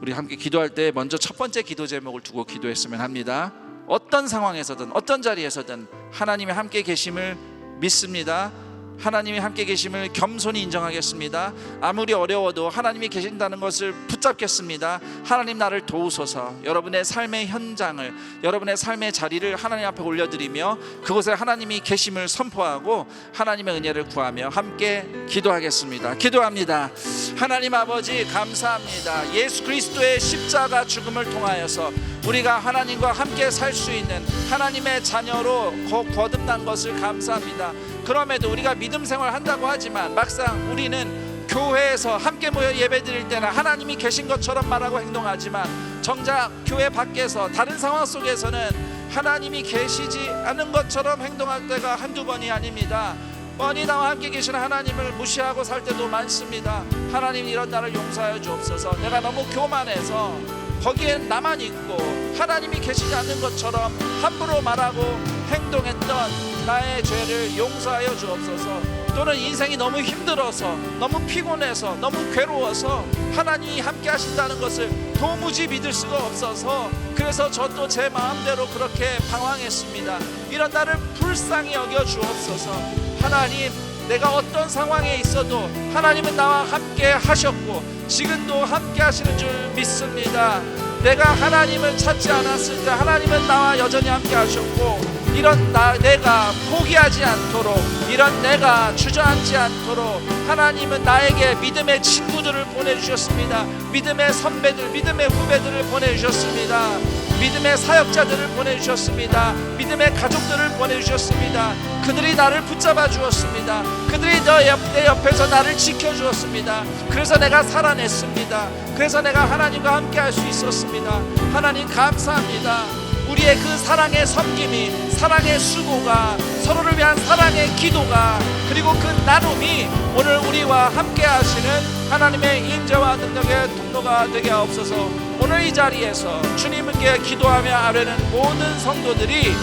Speaker 5: 우리 함께 기도할 때 먼저 첫 번째 기도 제목을 두고 기도했으면 합니다. 어떤 상황에서든 어떤 자리에서든 하나님이 함께 계심을 믿습니다. 하나님이 함께 계심을 겸손히 인정하겠습니다. 아무리 어려워도 하나님이 계신다는 것을 붙잡겠습니다. 하나님 나를 도우소서. 여러분의 삶의 현장을, 여러분의 삶의 자리를 하나님 앞에 올려드리며 그곳에 하나님이 계심을 선포하고 하나님의 은혜를 구하며 함께 기도하겠습니다. 기도합니다. 하나님 아버지 감사합니다. 예수 그리스도의 십자가 죽음을 통하여서 우리가 하나님과 함께 살 수 있는 하나님의 자녀로 거듭난 것을 감사합니다. 그럼에도 우리가 믿음 생활 한다고 하지만 막상 우리는 교회에서 함께 모여 예배드릴 때는 하나님이 계신 것처럼 말하고 행동하지만 정작 교회 밖에서 다른 상황 속에서는 하나님이 계시지 않은 것처럼 행동할 때가 한두 번이 아닙니다. 뻔히 나와 함께 계시는 하나님을 무시하고 살 때도 많습니다. 하나님 이런 나를 용서하여 주옵소서. 내가 너무 교만해서 거기엔 나만 있고 하나님이 계시지 않는 것처럼 함부로 말하고 행동했던 나의 죄를 용서하여 주옵소서. 또는 인생이 너무 힘들어서, 너무 피곤해서, 너무 괴로워서 하나님이 함께 하신다는 것을 도무지 믿을 수가 없어서 그래서 저 또 제 마음대로 그렇게 방황했습니다. 이런 나를 불쌍히 여겨 주옵소서. 하나님, 내가 어떤 상황에 있어도 하나님은 나와 함께 하셨고 지금도 함께 하시는 줄 믿습니다. 내가 하나님을 찾지 않았을 때 하나님은 나와 여전히 함께 하셨고 이런 내가 포기하지 않도록, 이런 내가 주저앉지 않도록 하나님은 나에게 믿음의 친구들을 보내주셨습니다. 믿음의 선배들, 믿음의 후배들을 보내주셨습니다. 믿음의 사역자들을 보내주셨습니다. 믿음의 가족들을 보내주셨습니다. 그들이 나를 붙잡아 주었습니다. 그들이 내 옆에서 나를 지켜주었습니다. 그래서 내가 살아냈습니다. 그래서 내가 하나님과 함께 할 수 있었습니다. 하나님 감사합니다. 우리의 그 사랑의 섬김이, 사랑의 수고가, 서로를 위한 사랑의 기도가, 그리고 그 나눔이 오늘 우리와 함께 하시는 하나님의 인재와 능력의 통로가 되게 하옵소서. 오늘 이 자리에서 주님께 기도하며 아뢰는 모든 성도들이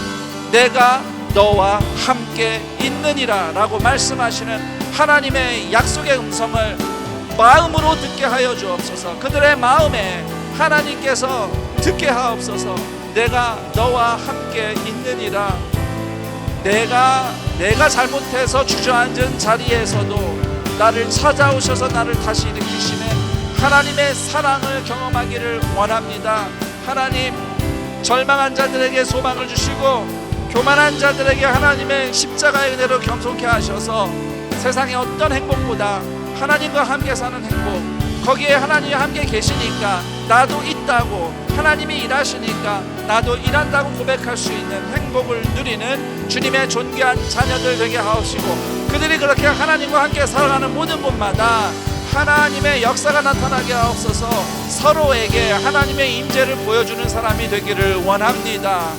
Speaker 5: 내가 너와 함께 있느니라 라고 말씀하시는 하나님의 약속의 음성을 마음으로 듣게 하여 주옵소서. 그들의 마음에 하나님께서 듣게 하옵소서. 내가 너와 함께 있느니라. 내가 잘못해서 주저앉은 자리에서도 나를 찾아오셔서 나를 다시 일으키시는 하나님의 사랑을 경험하기를 원합니다. 하나님, 절망한 자들에게 소망을 주시고 교만한 자들에게 하나님의 십자가의 은혜로 겸손케 하셔서 세상의 어떤 행복보다 하나님과 함께 사는 행복, 거기에 하나님이 함께 계시니까 나도 있다고, 하나님이 일하시니까 나도 일한다고 고백할 수 있는 행복을 누리는 주님의 존귀한 자녀들 되게 하옵시고, 그들이 그렇게 하나님과 함께 살아가는 모든 곳마다 하나님의 역사가 나타나게 하옵소서. 서로에게 하나님의 임재를 보여주는 사람이 되기를 원합니다.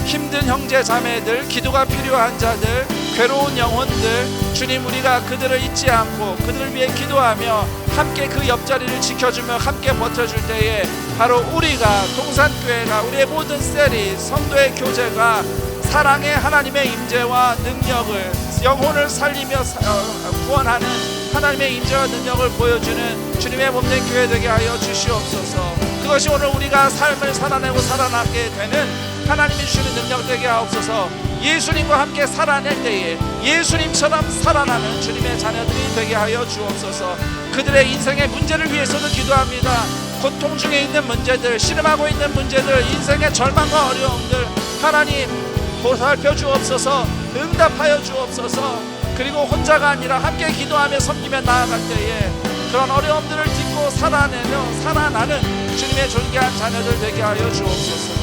Speaker 5: 힘든 형제 자매들, 기도가 필요한 자들, 괴로운 영혼들, 주님, 우리가 그들을 잊지 않고 그들을 위해 기도하며 함께 그 옆자리를 지켜주며 함께 버텨줄 때에 바로 우리가, 동산교회가, 우리의 모든 셀이, 성도의 교제가 사랑의 하나님의 임재와 능력을, 영혼을 살리며 구원하는 하나님의 임재와 능력을 보여주는 주님의 몸된 교회 되게 하여 주시옵소서. 그것이 오늘 우리가 삶을 살아내고 살아나게 되는 하나님이 주시는 능력 되게 하옵소서. 예수님과 함께 살아낼 때에 예수님처럼 살아나는 주님의 자녀들이 되게 하여 주옵소서. 그들의 인생의 문제를 위해서도 기도합니다. 고통 중에 있는 문제들, 씨름하고 있는 문제들, 인생의 절망과 어려움들 하나님 보살펴 주옵소서. 응답하여 주옵소서. 그리고 혼자가 아니라 함께 기도하며 섬기며 나아갈 때에 그런 어려움들을 딛고 살아나는 주님의 존귀한 자녀들 되게 하여 주옵소서.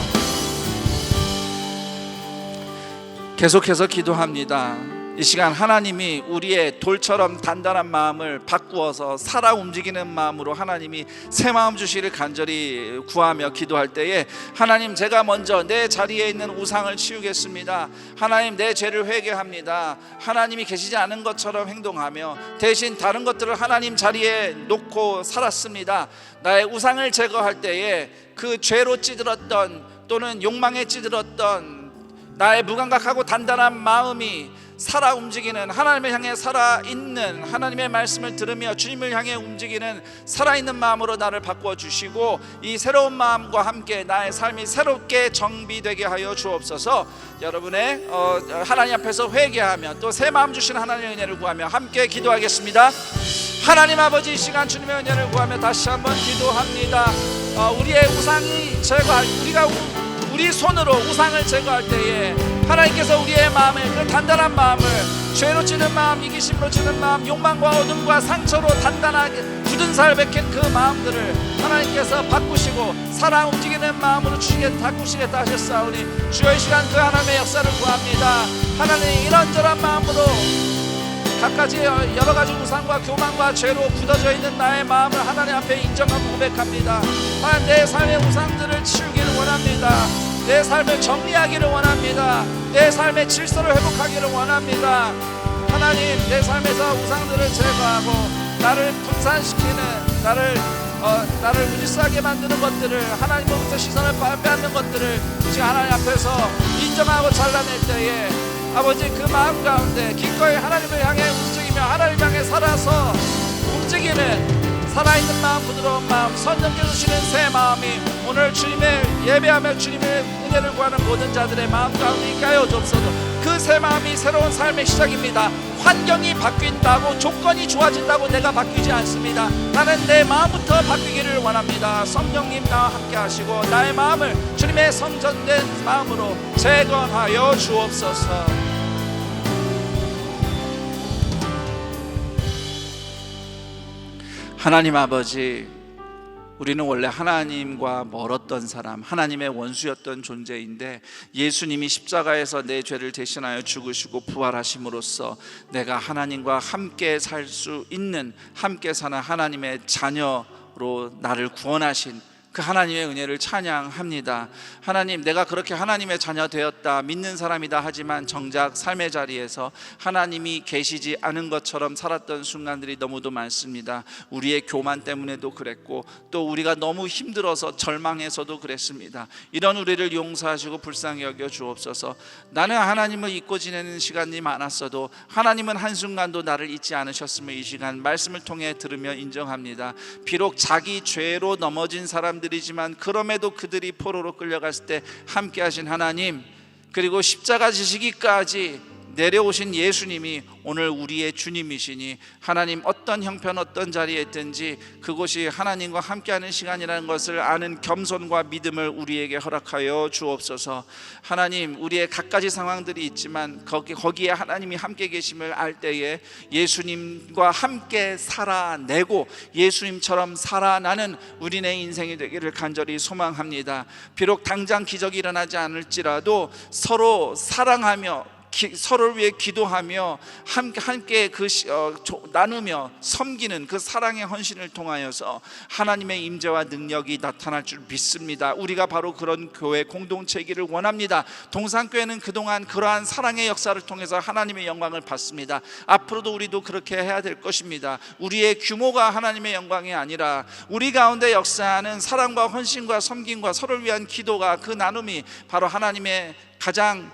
Speaker 5: 계속해서 기도합니다. 이 시간 하나님이 우리의 돌처럼 단단한 마음을 바꾸어서 살아 움직이는 마음으로 하나님이 새 마음 주시를 간절히 구하며 기도할 때에 하나님, 제가 먼저 내 자리에 있는 우상을 치우겠습니다. 하나님, 내 죄를 회개합니다. 하나님이 계시지 않은 것처럼 행동하며 대신 다른 것들을 하나님 자리에 놓고 살았습니다. 나의 우상을 제거할 때에 그 죄로 찌들었던 또는 욕망에 찌들었던 나의 무감각하고 단단한 마음이 살아 움직이는, 하나님을 향해 살아있는, 하나님의 말씀을 들으며 주님을 향해 움직이는 살아있는 마음으로 나를 바꾸어 주시고, 이 새로운 마음과 함께 나의 삶이 새롭게 정비되게 하여 주옵소서. 여러분의 하나님 앞에서 회개하며 또 새 마음 주시는 하나님의 은혜를 구하며 함께 기도하겠습니다. 하나님 아버지, 이 시간 주님의 은혜를 구하며 다시 한번 기도합니다. 우리의 우상이 우리 손으로 우상을 제거할 때에 하나님께서 우리의 마음에 그 단단한 마음을, 죄로 찌는 마음, 이기심으로 찌는 마음, 욕망과 어둠과 상처로 단단하게 굳은 살 박힌 그 마음들을 하나님께서 바꾸시고 살아 움직이는 마음으로 바꾸시겠다 하셨사오니 주여, 이 시간 그 하나님의 역사를 구합니다. 하나님, 이런저런 마음으로 갖가지 여러 가지 우상과 교만과 죄로 굳어져 있는 나의 마음을 하나님 앞에 인정하고 고백합니다. 하나님, 내 삶의 우상들을 치우기를 원합니다. 내 삶을 정리하기를 원합니다. 내 삶의 질서를 회복하기를 원합니다. 하나님, 내 삶에서 우상들을 제거하고 나를 분산시키는, 나를 무질서하게 만드는 것들을, 하나님으로부터 시선을 빼앗는 것들을 지금 하나님 앞에서 인정하고 잘라낼 때에 아버지, 그 마음 가운데 기꺼이 하나님을 향해 움직이며 하나님을 향해 살아서 움직이는 살아있는 마음, 부드러운 마음, 선정해 주시는 새 마음이 오늘 주님의 예배하며 주님의 은혜를 구하는 모든 자들의 마음 가운데 있게 하여 주옵소서. 그 새 마음이 새로운 삶의 시작입니다. 환경이 바뀐다고, 조건이 좋아진다고 내가 바뀌지 않습니다. 나는 내 마음부터 바뀌기를 원합니다. 성령님 나와 함께 하시고 나의 마음을 주님의 성전된 마음으로 재건하여 주옵소서. 하나님 아버지, 우리는 원래 하나님과 멀었던 사람, 하나님의 원수였던 존재인데 예수님이 십자가에서 내 죄를 대신하여 죽으시고 부활하심으로써 내가 하나님과 함께 살 수 있는, 함께 사는 하나님의 자녀로 나를 구원하신 그 하나님의 은혜를 찬양합니다. 하나님, 내가 그렇게 하나님의 자녀 되었다, 믿는 사람이다 하지만 정작 삶의 자리에서 하나님이 계시지 않은 것처럼 살았던 순간들이 너무도 많습니다. 우리의 교만 때문에도 그랬고 또 우리가 너무 힘들어서 절망해서도 그랬습니다. 이런 우리를 용서하시고 불쌍히 여겨 주옵소서. 나는 하나님을 잊고 지내는 시간이 많았어도 하나님은 한순간도 나를 잊지 않으셨음을 이 시간 말씀을 통해 들으며 인정합니다. 비록 자기 죄로 넘어진 사람들이지만 그럼에도 그들이 포로로 끌려갔을 때 함께 하신 하나님, 그리고 십자가 지시기까지 내려오신 예수님이 오늘 우리의 주님이시니 하나님, 어떤 형편 어떤 자리에 있든지 그곳이 하나님과 함께하는 시간이라는 것을 아는 겸손과 믿음을 우리에게 허락하여 주옵소서. 하나님, 우리의 갖가지 상황들이 있지만 거기에 하나님이 함께 계심을 알 때에 예수님과 함께 살아내고 예수님처럼 살아나는 우리네 인생이 되기를 간절히 소망합니다. 비록 당장 기적이 일어나지 않을지라도 서로 사랑하며 서로를 위해 기도하며 함께 나누며 섬기는 그 사랑의 헌신을 통하여서 하나님의 임재와 능력이 나타날 줄 믿습니다. 우리가 바로 그런 교회 공동체이기를 원합니다. 동산교회는 그동안 그러한 사랑의 역사를 통해서 하나님의 영광을 받습니다. 앞으로도 우리도 그렇게 해야 될 것입니다. 우리의 규모가 하나님의 영광이 아니라 우리 가운데 역사하는 사랑과 헌신과 섬김과 서로를 위한 기도가, 그 나눔이 바로 하나님의 가장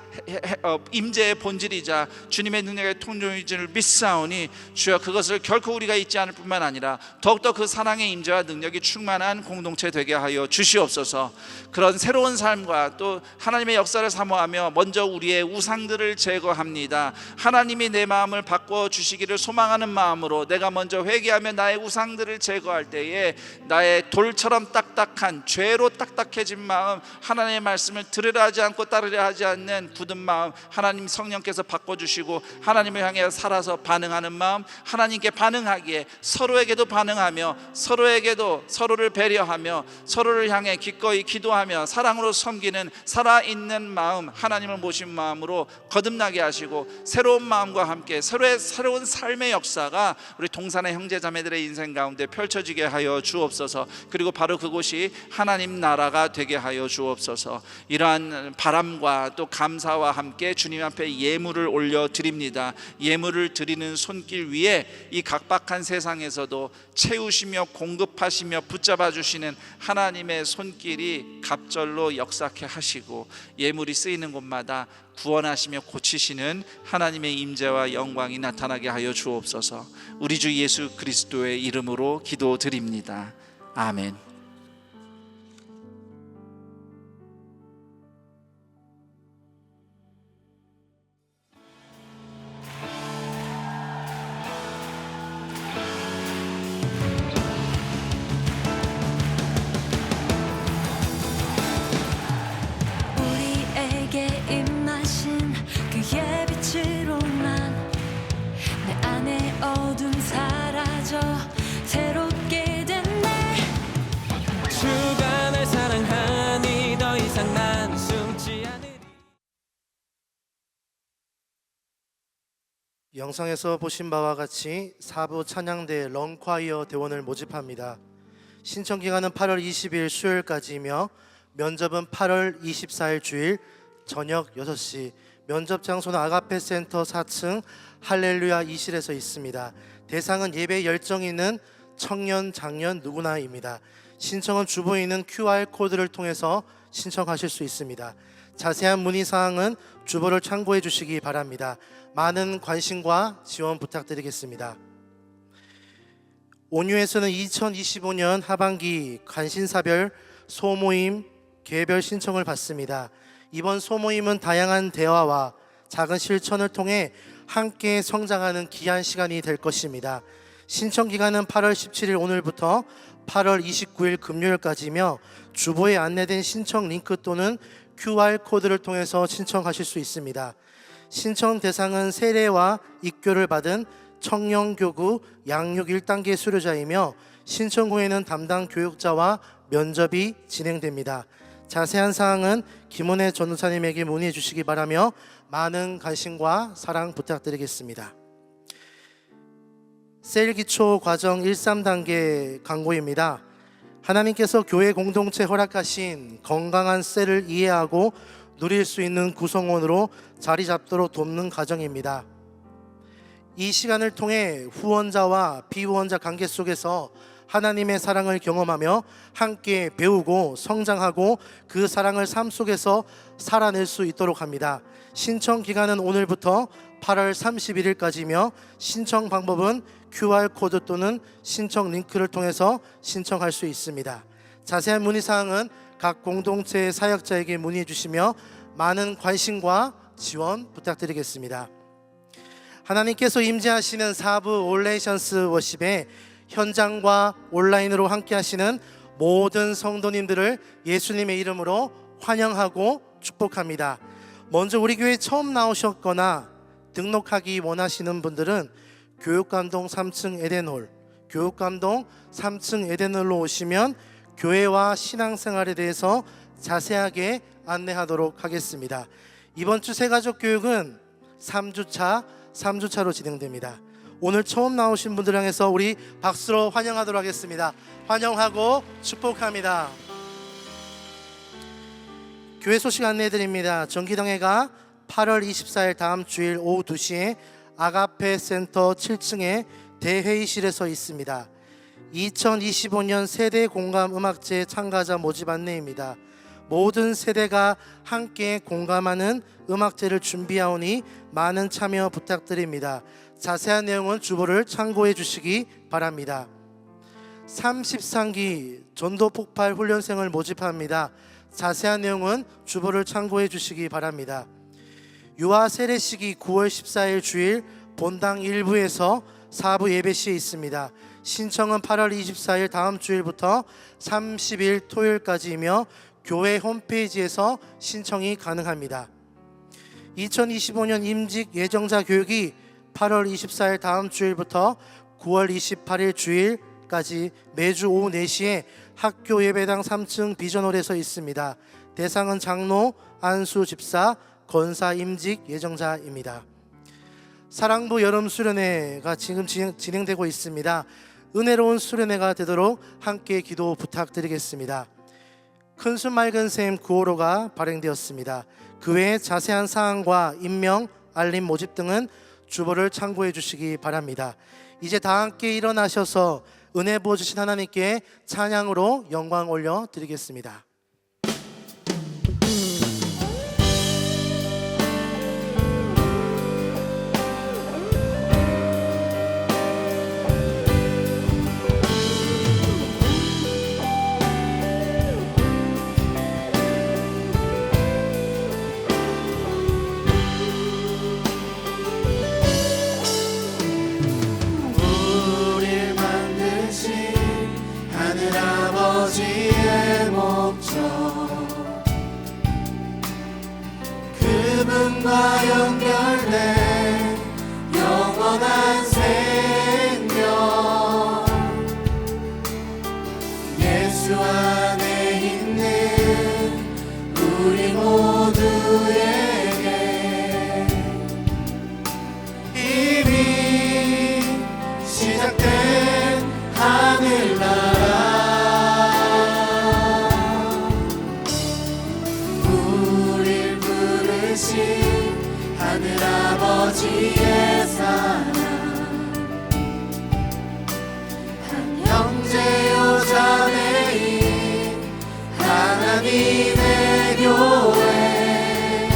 Speaker 5: 임재의 본질이자 주님의 능력의 통로인 줄 믿사오니 주여, 그것을 결코 우리가 잊지 않을 뿐만 아니라 더욱더 그 사랑의 임재와 능력이 충만한 공동체 되게 하여 주시옵소서. 그런 새로운 삶과 또 하나님의 역사를 사모하며 먼저 우리의 우상들을 제거합니다. 하나님이 내 마음을 바꿔 주시기를 소망하는 마음으로 내가 먼저 회개하며 나의 우상들을 제거할 때에 나의 돌처럼 딱딱한, 죄로 딱딱해진 마음, 하나님의 말씀을 들으려 하지 않고 따르려 하지 않는 굳은 마음 하나님 성령께서 바꿔주시고 하나님을 향해 살아서 반응하는 마음, 하나님께 반응하기에 서로에게도 반응하며 서로에게도 서로를 배려하며 서로를 향해 기꺼이 기도하며 사랑으로 섬기는 살아있는 마음, 하나님을 모신 마음으로 거듭나게 하시고 새로운 마음과 함께 새로운 삶의 역사가 우리 동산의 형제자매들의 인생 가운데 펼쳐지게 하여 주옵소서. 그리고 바로 그곳이 하나님 나라가 되게 하여 주옵소서. 이러한 바람과 또 감사와 함께 주님 앞에 예물을 올려드립니다. 예물을 드리는 손길 위에 이 각박한 세상에서도 채우시며 공급하시며 붙잡아 주시는 하나님의 손길이 갑절로 역사케 하시고 예물이 쓰이는 곳마다 구원하시며 고치시는 하나님의 임재와 영광이 나타나게 하여 주옵소서. 우리 주 예수 그리스도의 이름으로 기도드립니다. 아멘.
Speaker 2: 새롭게 됐네. 주가 날 사랑하니 더 이상 난 숨지 않으리.
Speaker 6: 영상에서 보신 바와 같이 4부 찬양대 런콰이어 대원을 모집합니다. 신청 기간은 8월 20일 수요일까지이며 면접은 8월 24일 주일 저녁 6시, 면접 장소는 아가페 센터 4층 할렐루야 2실에서 있습니다. 대상은 예배 열정이 있는 청년, 장년 누구나입니다. 신청은 주부에 있는 QR코드를 통해서 신청하실 수 있습니다. 자세한 문의사항은 주보를 참고해 주시기 바랍니다. 많은 관심과 지원 부탁드리겠습니다. 온유에서는 2025년 하반기 관심사별 소모임 개별 신청을 받습니다. 이번 소모임은 다양한 대화와 작은 실천을 통해 함께 성장하는 귀한 시간이 될 것입니다. 신청 기간은 8월 17일 오늘부터 8월 29일 금요일까지며 주보에 안내된 신청 링크 또는 QR코드를 통해서 신청하실 수 있습니다. 신청 대상은 세례와 입교를 받은 청년교구 양육 1단계 수료자이며 신청 후에는 담당 교육자와 면접이 진행됩니다. 자세한 사항은 김은혜 전도사님에게 문의해 주시기 바라며 많은 관심과 사랑 부탁드리겠습니다. 셀 기초 과정 1~3단계 광고입니다. 하나님께서 교회 공동체 허락하신 건강한 셀을 이해하고 누릴 수 있는 구성원으로 자리 잡도록 돕는 과정입니다. 이 시간을 통해 후원자와 비후원자 관계 속에서 하나님의 사랑을 경험하며 함께 배우고 성장하고 그 사랑을 삶 속에서 살아낼 수 있도록 합니다. 신청 기간은 오늘부터 8월 31일까지며 신청 방법은 QR코드 또는 신청 링크를 통해서 신청할 수 있습니다. 자세한 문의사항은 각 공동체 사역자에게 문의해 주시며 많은 관심과 지원 부탁드리겠습니다. 하나님께서 임재하시는 사부 올레이션스 워십에 현장과 온라인으로 함께 하시는 모든 성도님들을 예수님의 이름으로 환영하고 축복합니다. 먼저 우리 교회에 처음 나오셨거나 등록하기 원하시는 분들은 교육감동 3층 에덴홀, 교육감동 3층 에덴홀로 오시면 교회와 신앙생활에 대해서 자세하게 안내하도록 하겠습니다. 이번 주 새가족 교육은 3주차로 진행됩니다. 오늘 처음 나오신 분들 향해서 우리 박수로 환영하도록 하겠습니다. 환영하고 축복합니다. 교회 소식 안내해드립니다. 정기동회가 8월 24일 다음 주일 오후 2시에 아가페 센터 7층에 대회의실에서 있습니다. 2025년 세대 공감 음악제 참가자 모집 안내입니다. 모든 세대가 함께 공감하는 음악제를 준비하오니 많은 참여 부탁드립니다. 자세한 내용은 주보를 참고해 주시기 바랍니다. 33기 전도 폭발 훈련생을 모집합니다. 자세한 내용은 주보를 참고해 주시기 바랍니다. 유아 세례식이 9월 14일 주일 본당 1부에서 4부 예배시에 있습니다. 신청은 8월 24일 다음 주일부터 30일 토요일까지이며 교회 홈페이지에서 신청이 가능합니다. 2025년 임직 예정자 교육이 8월 24일 다음 주일부터 9월 28일 주일까지 매주 오후 4시에 학교 예배당 3층 비전홀에서 있습니다. 대상은 장로, 안수 집사, 권사 임직 예정자입니다. 사랑부 여름 수련회가 지금 진행되고 있습니다. 은혜로운 수련회가 되도록 함께 기도 부탁드리겠습니다. 큰순 맑은 샘 9호로가 발행되었습니다. 그 외에 자세한 사항과 임명, 알림 모집 등은 주보를 참고해 주시기 바랍니다. 이제 다 함께 일어나셔서 은혜 부어주신 하나님께 찬양으로 영광 올려드리겠습니다. 그분과 연결된 영원한 생명 예수 안에 있는 우리 모두에게 이미 시작된 하늘나라 하늘아버지의 사랑 한 형제요 자매인 하나님의 교회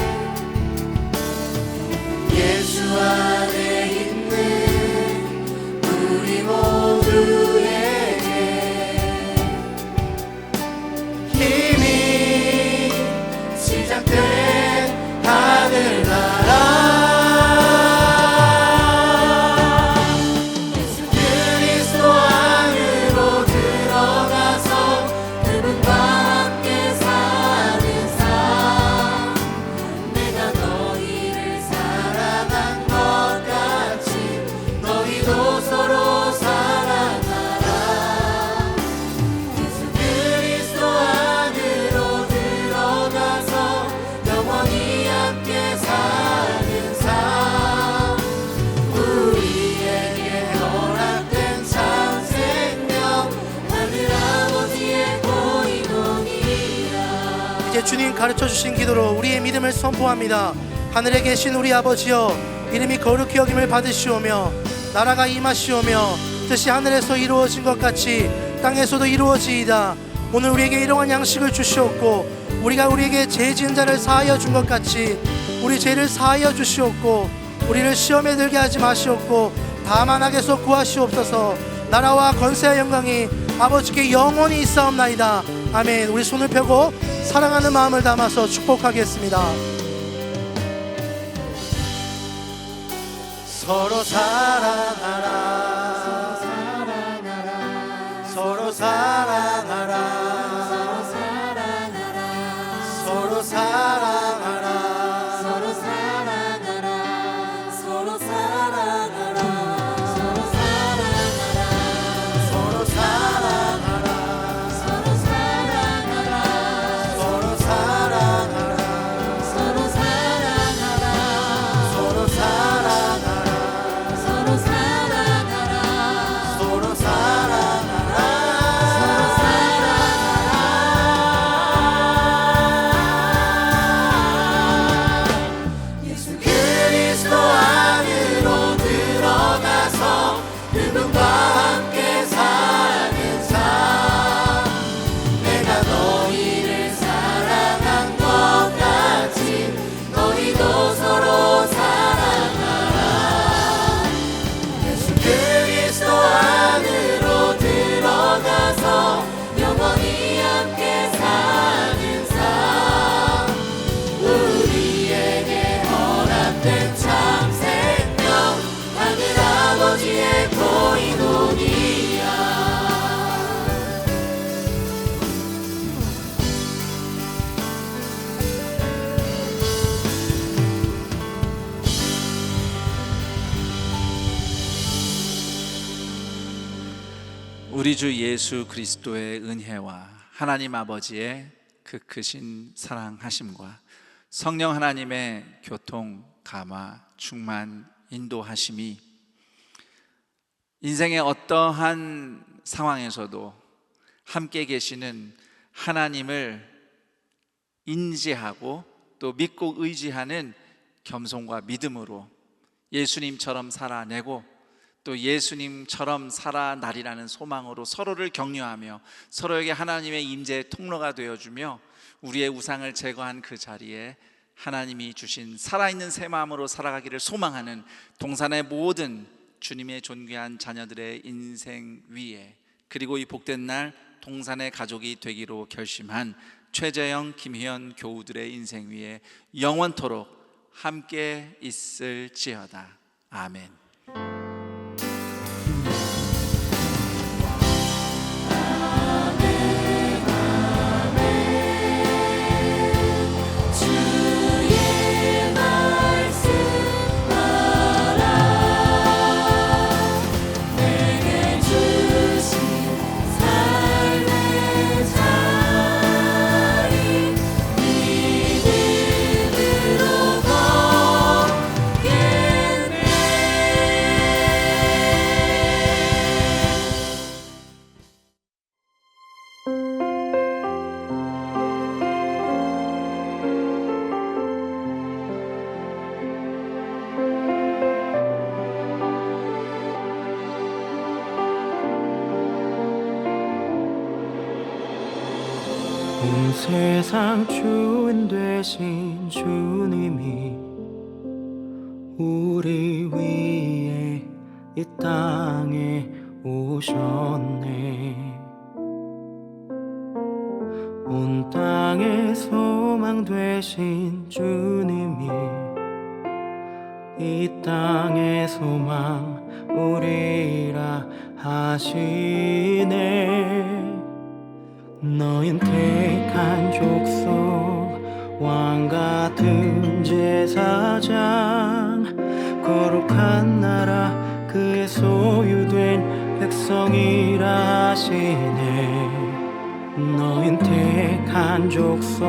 Speaker 6: 이제 주님 가르쳐 주신 기도로 우리의 믿음을 선포합니다. 하늘에 계신 우리 아버지여, 이름이 거룩히 여김을 받으시오며 나라가 임하시오며 뜻이 하늘에서 이루어진 것 같이 땅에서도 이루어지이다. 오늘 우리에게 일용할 양식을 주시옵고 우리가 우리에게 죄 지은 자를 사하여 준 것 같이 우리 죄를 사하여 주시옵고 우리를 시험에 들게 하지 마시옵고 다만 악에서 구하시옵소서. 나라와 권세와 영광이 아버지께 영원히 있사옵나이다. 아멘. 우리 손을 펴고 사랑하는 마음을 담아서 축복하겠습니다. 서로 사랑하라, 서로 사랑하라, 서로 사랑하라, 서로 사랑하라,
Speaker 2: 서로 사랑하라 서로 사랑하라
Speaker 6: 서로 사랑하라,
Speaker 2: 서로 사랑하라
Speaker 6: 서로 사랑하라,
Speaker 2: 서로 사랑하라
Speaker 6: 서로 사랑하라,
Speaker 2: 서로 사랑하라
Speaker 6: 서로 사랑하라. 예수 그리스도 안으로 들어가서 그분과 함께 사는 삶. 내가 너희를 사랑한 것 같이 너희도 서로 사랑하라. 예수 그리스도 안으로 들어가서 영원히 함께 사는 삶. 우리에게 허락된 참 생명 하늘 아버지의 보이노니야.
Speaker 5: 우리 주 예수 그리스도의 은혜와 하나님 아버지의 그 크신 사랑하심과 성령 하나님의 교통, 감화, 충만, 인도하심이 인생의 어떠한 상황에서도 함께 계시는 하나님을 인지하고 또 믿고 의지하는 겸손과 믿음으로 예수님처럼 살아내고 또 예수님처럼 살아나리라는 소망으로 서로를 격려하며 서로에게 하나님의 임재의 통로가 되어주며 우리의 우상을 제거한 그 자리에 하나님이 주신 살아있는 새 마음으로 살아가기를 소망하는 동산의 모든 주님의 존귀한 자녀들의 인생 위에, 그리고 이 복된 날 동산의 가족이 되기로 결심한 최재영, 김희연 교우들의 인생 위에 영원토록 함께 있을지어다. 아멘.
Speaker 2: 주의 말씀 알아 내게 주신 삶의 자리 믿음으로 걷겠네.
Speaker 7: 온 세상 주인 되신 주님이 우리 위에 이 땅에 오셨네. 온 땅의 소망 되신 주님이 이 땅의 소망 우리라 하시네. 너흰 택한 족속 왕같은 제사장 거룩한 나라 그의 소유된 백성이라 하시네. 너흰 택한 족속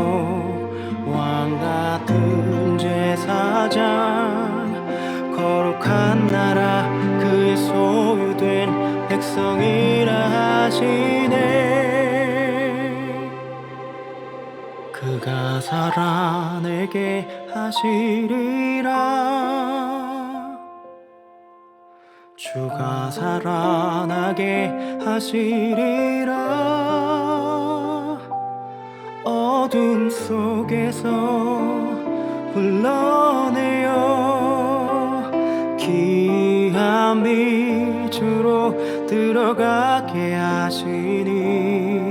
Speaker 7: 왕같은 제사장 거룩한 나라 그의 소유된 백성이라 하시네. 그 그가 살아내게 하시리라. 주가 살아나게 하시리라. 어둠 속에서 불러내어 귀한 빛으로 들어가게 하시니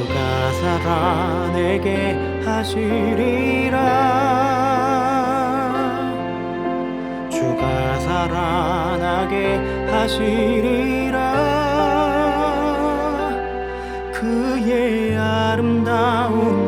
Speaker 7: 그가 살아내게 하시리라. 주가 살아나게 하시리라. 그의 아름다운